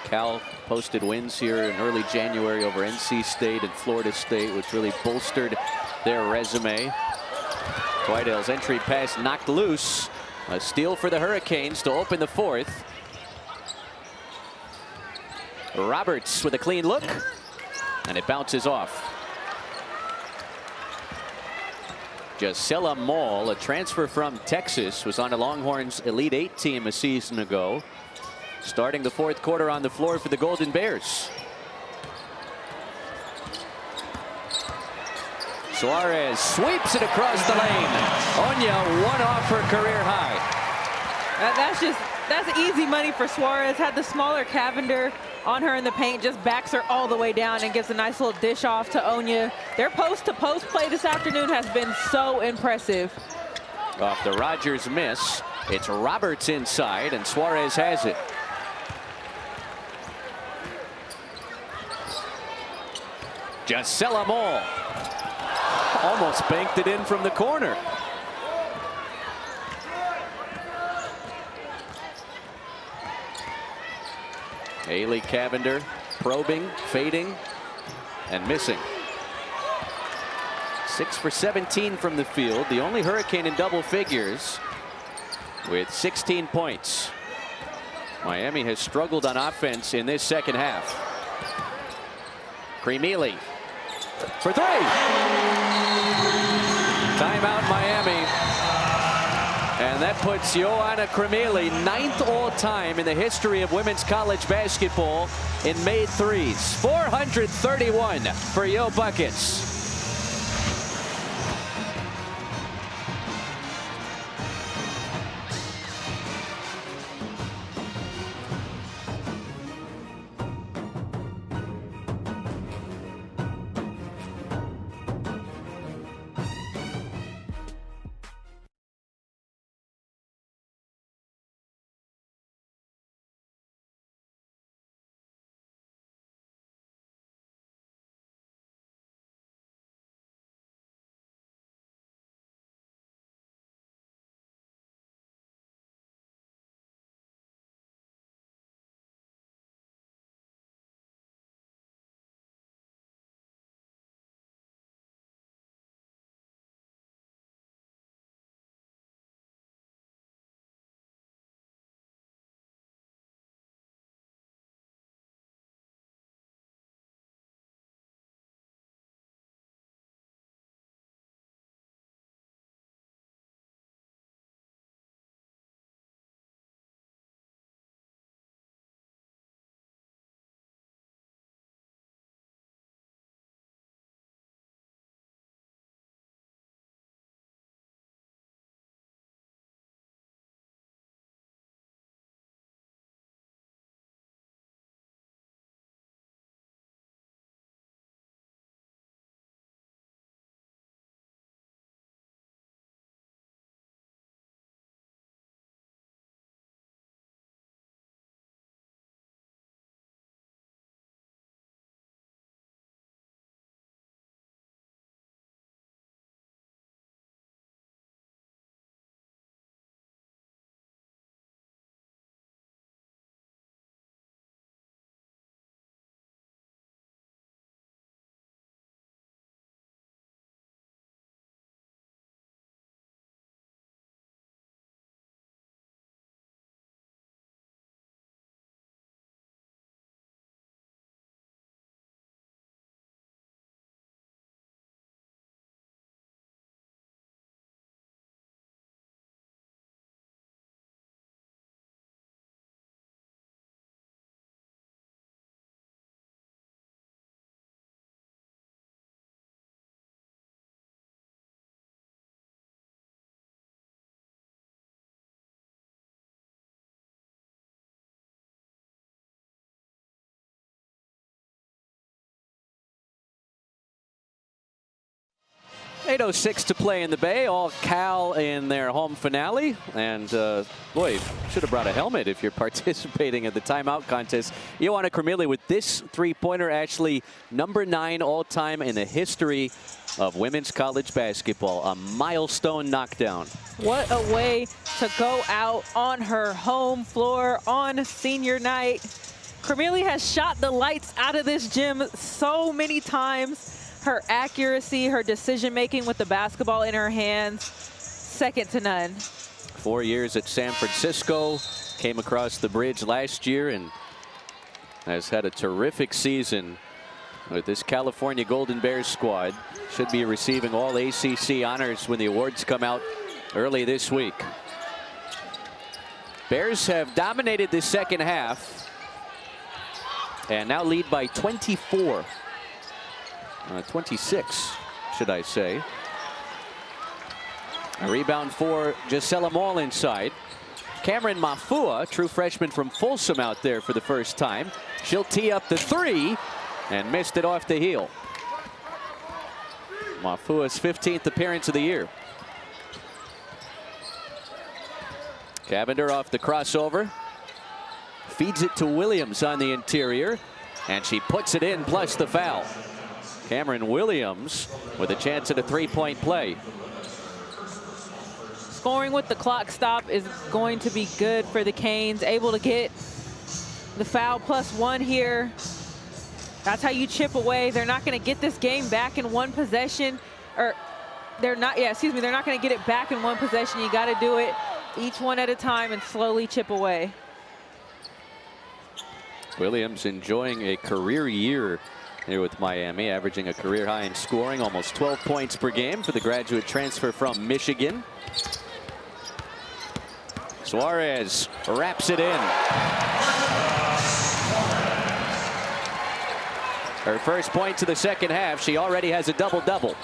Cal posted wins here in early January over NC State and Florida State, which really bolstered their resume. Twidell's entry pass knocked loose. A steal for the Hurricanes to open the fourth. Roberts with a clean look, and it bounces off. Gisela Maul, a transfer from Texas, was on the Longhorns Elite 8 team a season ago. Starting the fourth quarter on the floor for the Golden Bears. Suarez sweeps it across the lane. Onyiah one off her career high. That's easy money for Suarez. Had the smaller Cavinder on her in the paint, just backs her all the way down and gives a nice little dish off to Onyiah. Their post-to-post play this afternoon has been so impressive. Off the Rogers miss, it's Roberts inside, and Suarez has it. Gisela Maul almost banked it in from the corner. Haley Cavinder probing, fading, and missing. 6 for 17 from the field. The only Hurricane in double figures with 16 points. Miami has struggled on offense in this second half. Cremeely for three. Timeout Miami. And that puts Ogonne Michelle 9th all-time in the history of women's college basketball in made threes. 431 for Yo Buckets. 8:06 to play in the Bay. All Cal in their home finale. And boy, should have brought a helmet if you're participating in the timeout contest. Ioana Cormilli with this three-pointer, actually number 9 all-time in the history of women's college basketball. A milestone knockdown. What a way to go out on her home floor on senior night. Cormilli has shot the lights out of this gym so many times. Her accuracy, her decision-making with the basketball in her hands, second to none. 4 years at San Francisco, came across the bridge last year and has had a terrific season with this California Golden Bears squad. Should be receiving all ACC honors when the awards come out early this week. Bears have dominated the second half and now lead by 24. 26, should I say. A rebound for Gisela Maul inside. Cameron Mafua, true freshman from Folsom, out there for the first time. She'll tee up the three and missed it off the heel. Mafua's 15th appearance of the year. Cavinder off the crossover. Feeds it to Williams on the interior. And she puts it in, plus the foul. Cameron Williams with a chance at a three-point play. Scoring with the clock stop is going to be good for the Canes. Able to get the foul +1 here. That's how you chip away. They're not going to get this game back in one possession. Or they're not, they're not going to get it back in one possession. You got to do it each one at a time and slowly chip away. Williams enjoying a career year here with Miami, averaging a career high in scoring, almost 12 points per game for the graduate transfer from Michigan. Suarez wraps it in. Her first point to the second half. She already has a double-double.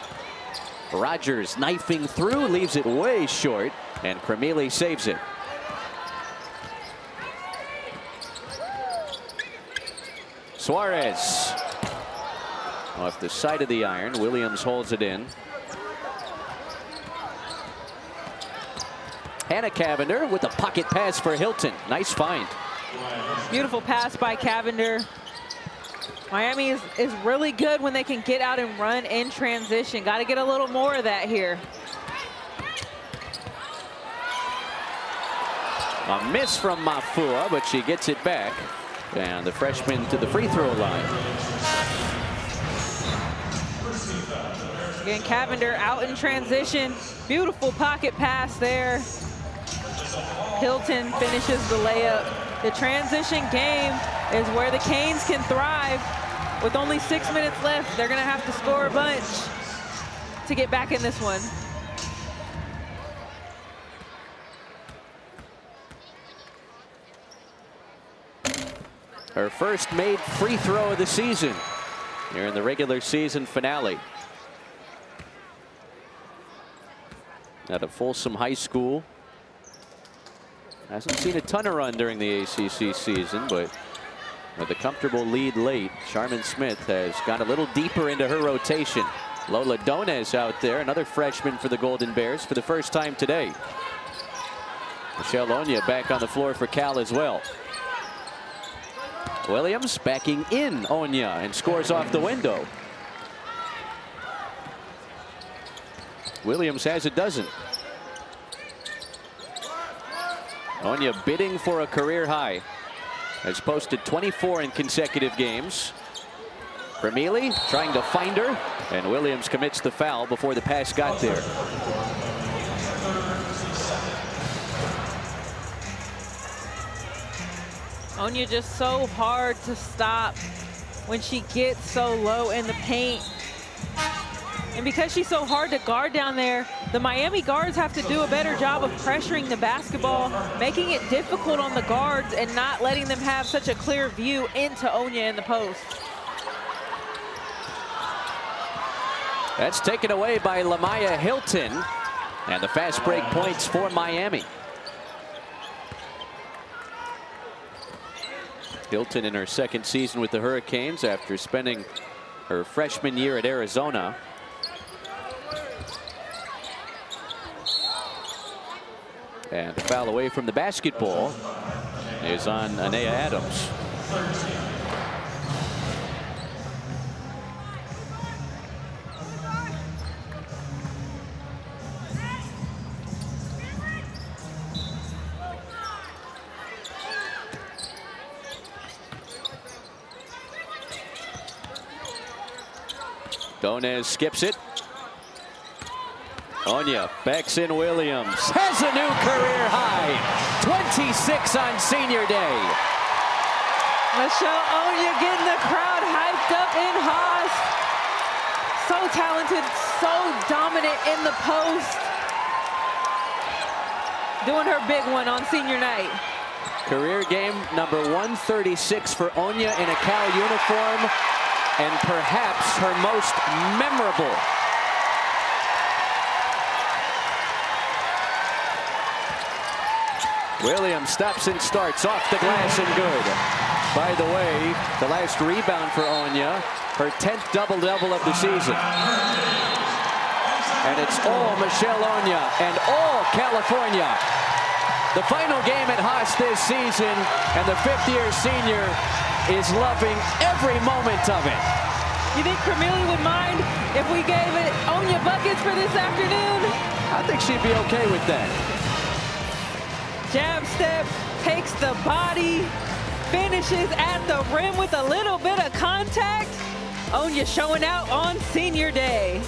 Rogers knifing through, leaves it way short, and Cormilli saves it. Suarez off the side of the iron. Williams holds it in. Hannah Cavinder with a pocket pass for Hilton. Nice find. Beautiful pass by Cavinder. Miami is really good when they can get out and run in transition. Got to get a little more of that here. A miss from Mafua, but she gets it back. And the freshman to the free throw line. Again, Cavinder out in transition. Beautiful pocket pass there. Hilton finishes the layup. The transition game is where the Canes can thrive. With only 6 minutes left, they're going to have to score a bunch to get back in this one. Her first made free throw of the season here in the regular season finale. Out of Folsom High School. Hasn't seen a ton of run during the ACC season, but with a comfortable lead late, Charmin Smith has gone a little deeper into her rotation. Lola Donez out there, another freshman for the Golden Bears for the first time today. Michelle Onyiah back on the floor for Cal as well. Williams backing in Onyiah and scores off the window. Williams has a dozen. Onyiah bidding for a career high. Has posted 24 in consecutive games. Cormilli trying to find her, and Williams commits the foul before the pass got there. Onyiah just so hard to stop when she gets so low in the paint. And because she's so hard to guard down there, the Miami guards have to do a better job of pressuring the basketball, making it difficult on the guards and not letting them have such a clear view into Onyiah in the post. That's taken away by Lamaya Hilton, and the fast break points for Miami. Hilton in her second season with the Hurricanes after spending her freshman year at Arizona. And the foul away from the basketball is on Onyiah Adams. Donez skips it. Onyiah backs in Williams. Has a new career high. 26 on senior day. Michelle Onyiah getting the crowd hyped up in Haas. So talented, so dominant in the post. Doing her big one on senior night. Career game number 136 for Onyiah in a Cal uniform, and perhaps her most memorable. Williams stops and starts off the glass and good. By the way, the last rebound for Onyiah, her 10th double-double of the season. And it's all Michelle Onyiah and all California. The final game at Haas this season, and the fifth-year senior is loving every moment of it. You think Cornelia would mind if we gave it Onyiah buckets for this afternoon? I think she'd be okay with that. Jab step, takes the body, finishes at the rim with a little bit of contact. Onyiah showing out on senior day.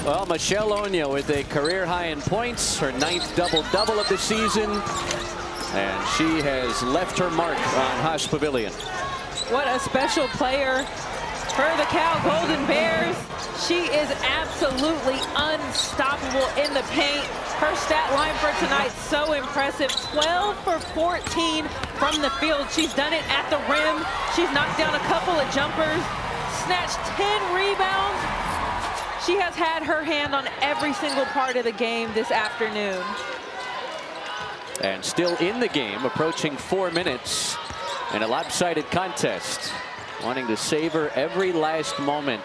Well, Michelle Onyiah with a career high in points, her 9th double-double of the season, and she has left her mark on Haas Pavilion. What a special player for the Cal Golden Bears. She is absolutely unstoppable in the paint. Her stat line for tonight, so impressive. 12 for 14 from the field. She's done it at the rim. She's knocked down a couple of jumpers, snatched 10 rebounds. She has had her hand on every single part of the game this afternoon. And still in the game, approaching 4 minutes. in a lopsided contest, wanting to savor every last moment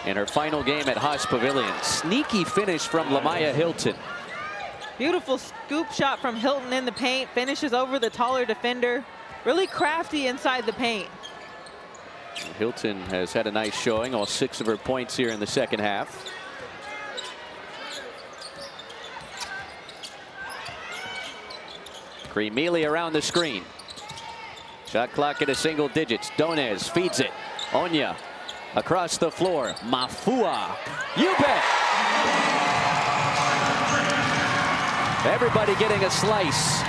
in her final game at Haas Pavilion. Sneaky finish from Lamaya Hilton. Beautiful scoop shot from Hilton in the paint, finishes over the taller defender. Really crafty inside the paint. Hilton has had a nice showing, all 6 of her points here in the second half. Cremealy around the screen. Shot clock at a single digits. Donez feeds it. Onyiah across the floor. Mafua. You bet. Everybody getting a slice.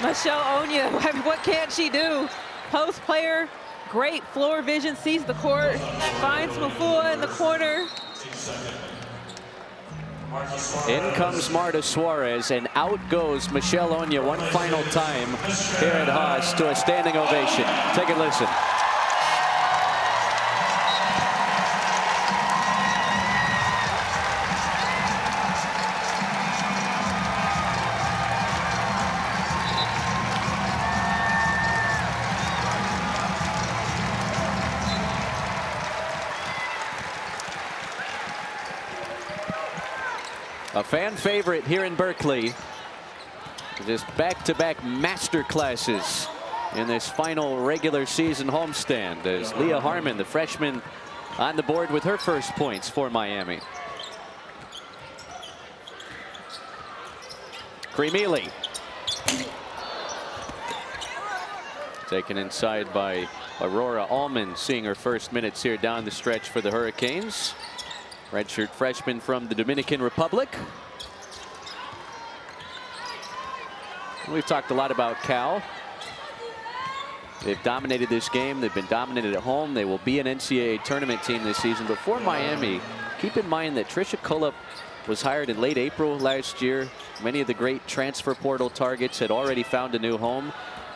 Michelle Onyiah, what can't she do? Post player, great floor vision, sees the court, finds Mafua in the corner. In comes Marta Suarez, and out goes Michelle Onyiah one final time here at Haas to a standing ovation. Take a listen. A fan favorite here in Berkeley. Just back-to-back master classes in this final regular season homestand as Leah Harmon, the freshman, on the board with her first points for Miami. Cremealy. Taken inside by Aurora Allman, seeing her first minutes here down the stretch for the Hurricanes. Redshirt freshman from the Dominican Republic. We've talked a lot about Cal. They've dominated this game. They've been dominated at home. They will be an NCAA tournament team this season. But for Miami, keep in mind that Tricia Cullip was hired in late April last year. Many of the great transfer portal targets had already found a new home.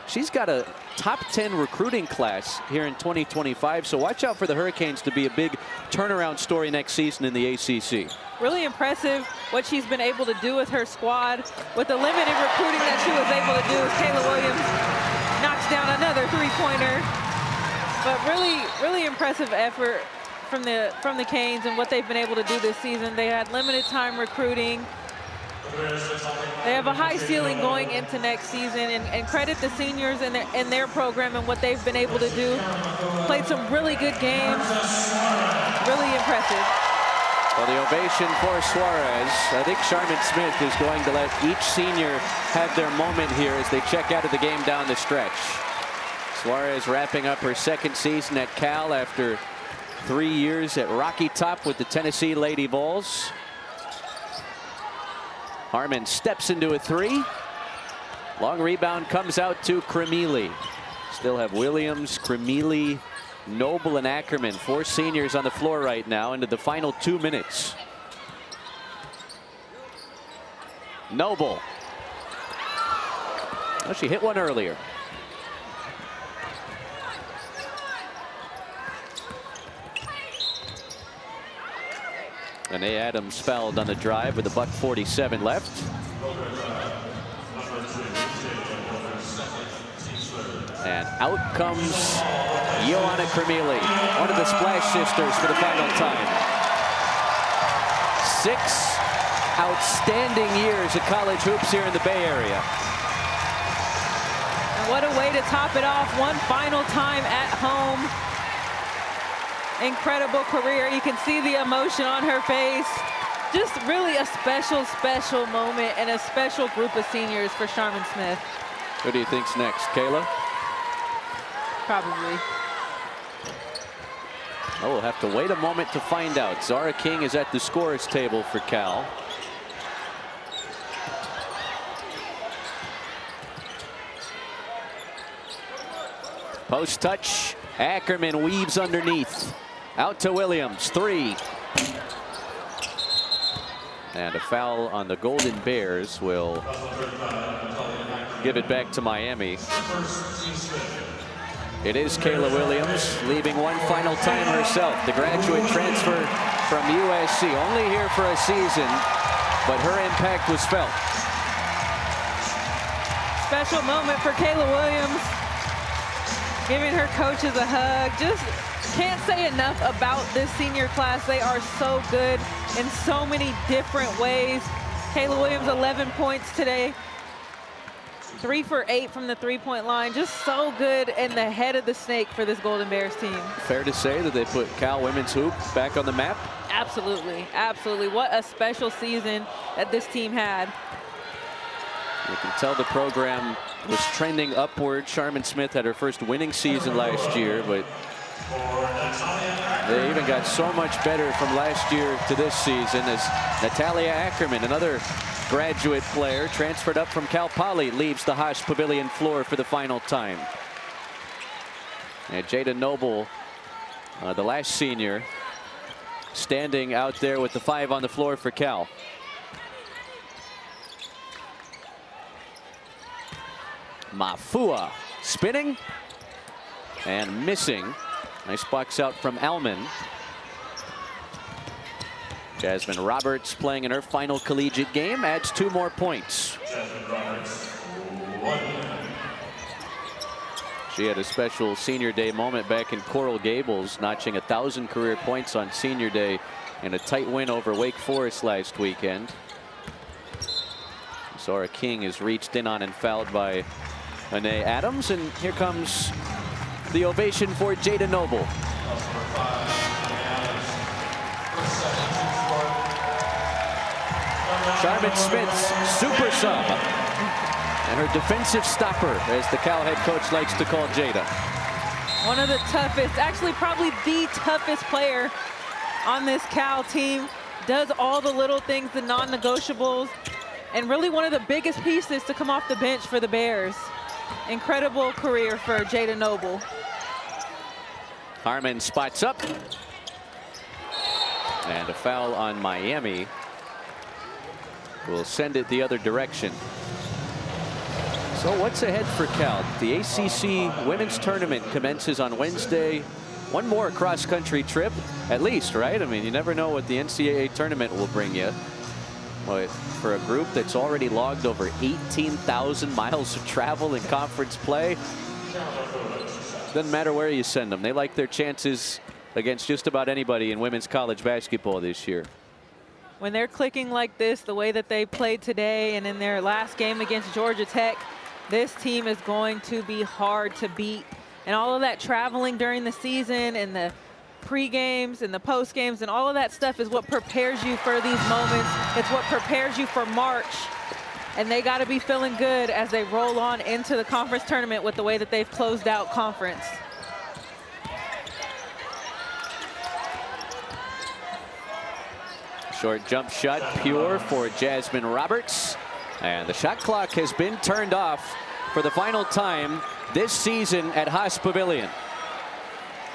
She's got a top 10 recruiting class here in 2025, so watch out for the Hurricanes to be a big turnaround story next season in the ACC. Really impressive what she's been able to do with her squad. With the limited recruiting that she was able to do, Kayla Williams knocks down another three-pointer. But really impressive effort from the Canes and what they've been able to do this season. They had limited time recruiting. They have a high ceiling going into next season, and credit the seniors and their program and what they've been able to do. Played some really good games. Really impressive. Well, the ovation for Suarez. I think Charmin Smith is going to let each senior have their moment here as they check out of the game down the stretch. Suarez wrapping up her second season at Cal after 3 years at Rocky Top with the Tennessee Lady Vols. Harmon steps into a three. Long rebound comes out to Cremealy. Still have Williams, Cremealy, Noble, and Ackerman. 4 seniors on the floor right now into the final 2 minutes. Noble. Oh, she hit one earlier. And A. Adams fouled on the drive with $1:47 left. And out comes Joanna Cremealy, one of the Splash sisters for the final time. 6 outstanding years of college hoops here in the Bay Area. And what a way to top it off, one final time at home. Incredible career. You can see the emotion on her face. Just really a special moment and a special group of seniors for Charmin Smith. Who do you think's next, Kayla? Probably. Oh, we'll have to wait a moment to find out. Zara King is at the scorer's table for Cal. Post touch. Ackerman weaves underneath. Out to Williams. 3. And a foul on the Golden Bears will give it back to Miami. It is Kayla Williams leaving one final time herself. The graduate transfer from USC. Only here for a season, but her impact was felt. Special moment for Kayla Williams. Giving her coaches a hug. Just can't say enough about this senior class. They are so good in so many different ways. Kayla Williams, 11 points today. 3 for 8 from the three-point line. Just so good in the head of the snake for this Golden Bears team. Fair to say that they put Cal women's hoop back on the map? Absolutely, absolutely. What a special season that this team had. You can tell the program was trending upward. Charmin Smith had her first winning season last year, but they even got so much better from last year to this season as Natalia Ackerman, another graduate player, transferred up from Cal Poly, leaves the Haas Pavilion floor for the final time. And Jada Noble, the last senior, standing out there with the 5 on the floor for Cal. Mafua spinning and missing. Nice box out from Alman. Jasmine Roberts, playing in her final collegiate game, adds 2 more points. She had a special senior day moment back in Coral Gables, notching 1,000 career points on senior day in a tight win over Wake Forest last weekend. Zora King is reached in on and fouled by Anae Adams, and here comes the ovation for Jada Noble. Charmin Smith's super sub and her defensive stopper, as the Cal head coach likes to call Jada. One of the toughest, actually probably the toughest player on this Cal team. Does all the little things, the non-negotiables, and really one of the biggest pieces to come off the bench for the Bears. Incredible career for Jada Noble. Harmon spots up. And a foul on Miami will send it the other direction. So what's ahead for Cal? The ACC Women's Tournament commences on Wednesday. One more cross-country trip, at least, right? I mean, you never know what the NCAA tournament will bring you. But for a group that's already logged over 18,000 miles of travel in conference play, doesn't matter where you send them. They like their chances against just about anybody in women's college basketball this year. When they're clicking like this, the way that they played today and in their last game against Georgia Tech, this team is going to be hard to beat. And all of that traveling during the season and the pre-games and the post-games and all of that stuff is what prepares you for these moments. It's what prepares you for March. And they got to be feeling good as they roll on into the conference tournament with the way that they've closed out conference. Short jump shot, pure for Jasmine Roberts. And the shot clock has been turned off for the final time this season at Haas Pavilion.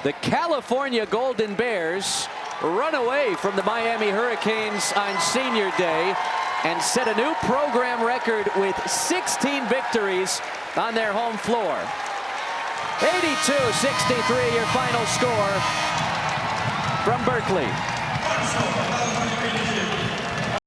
The California Golden Bears run away from the Miami Hurricanes on senior day and set a new program record with 16 victories on their home floor. 82-63, your final score from Berkeley.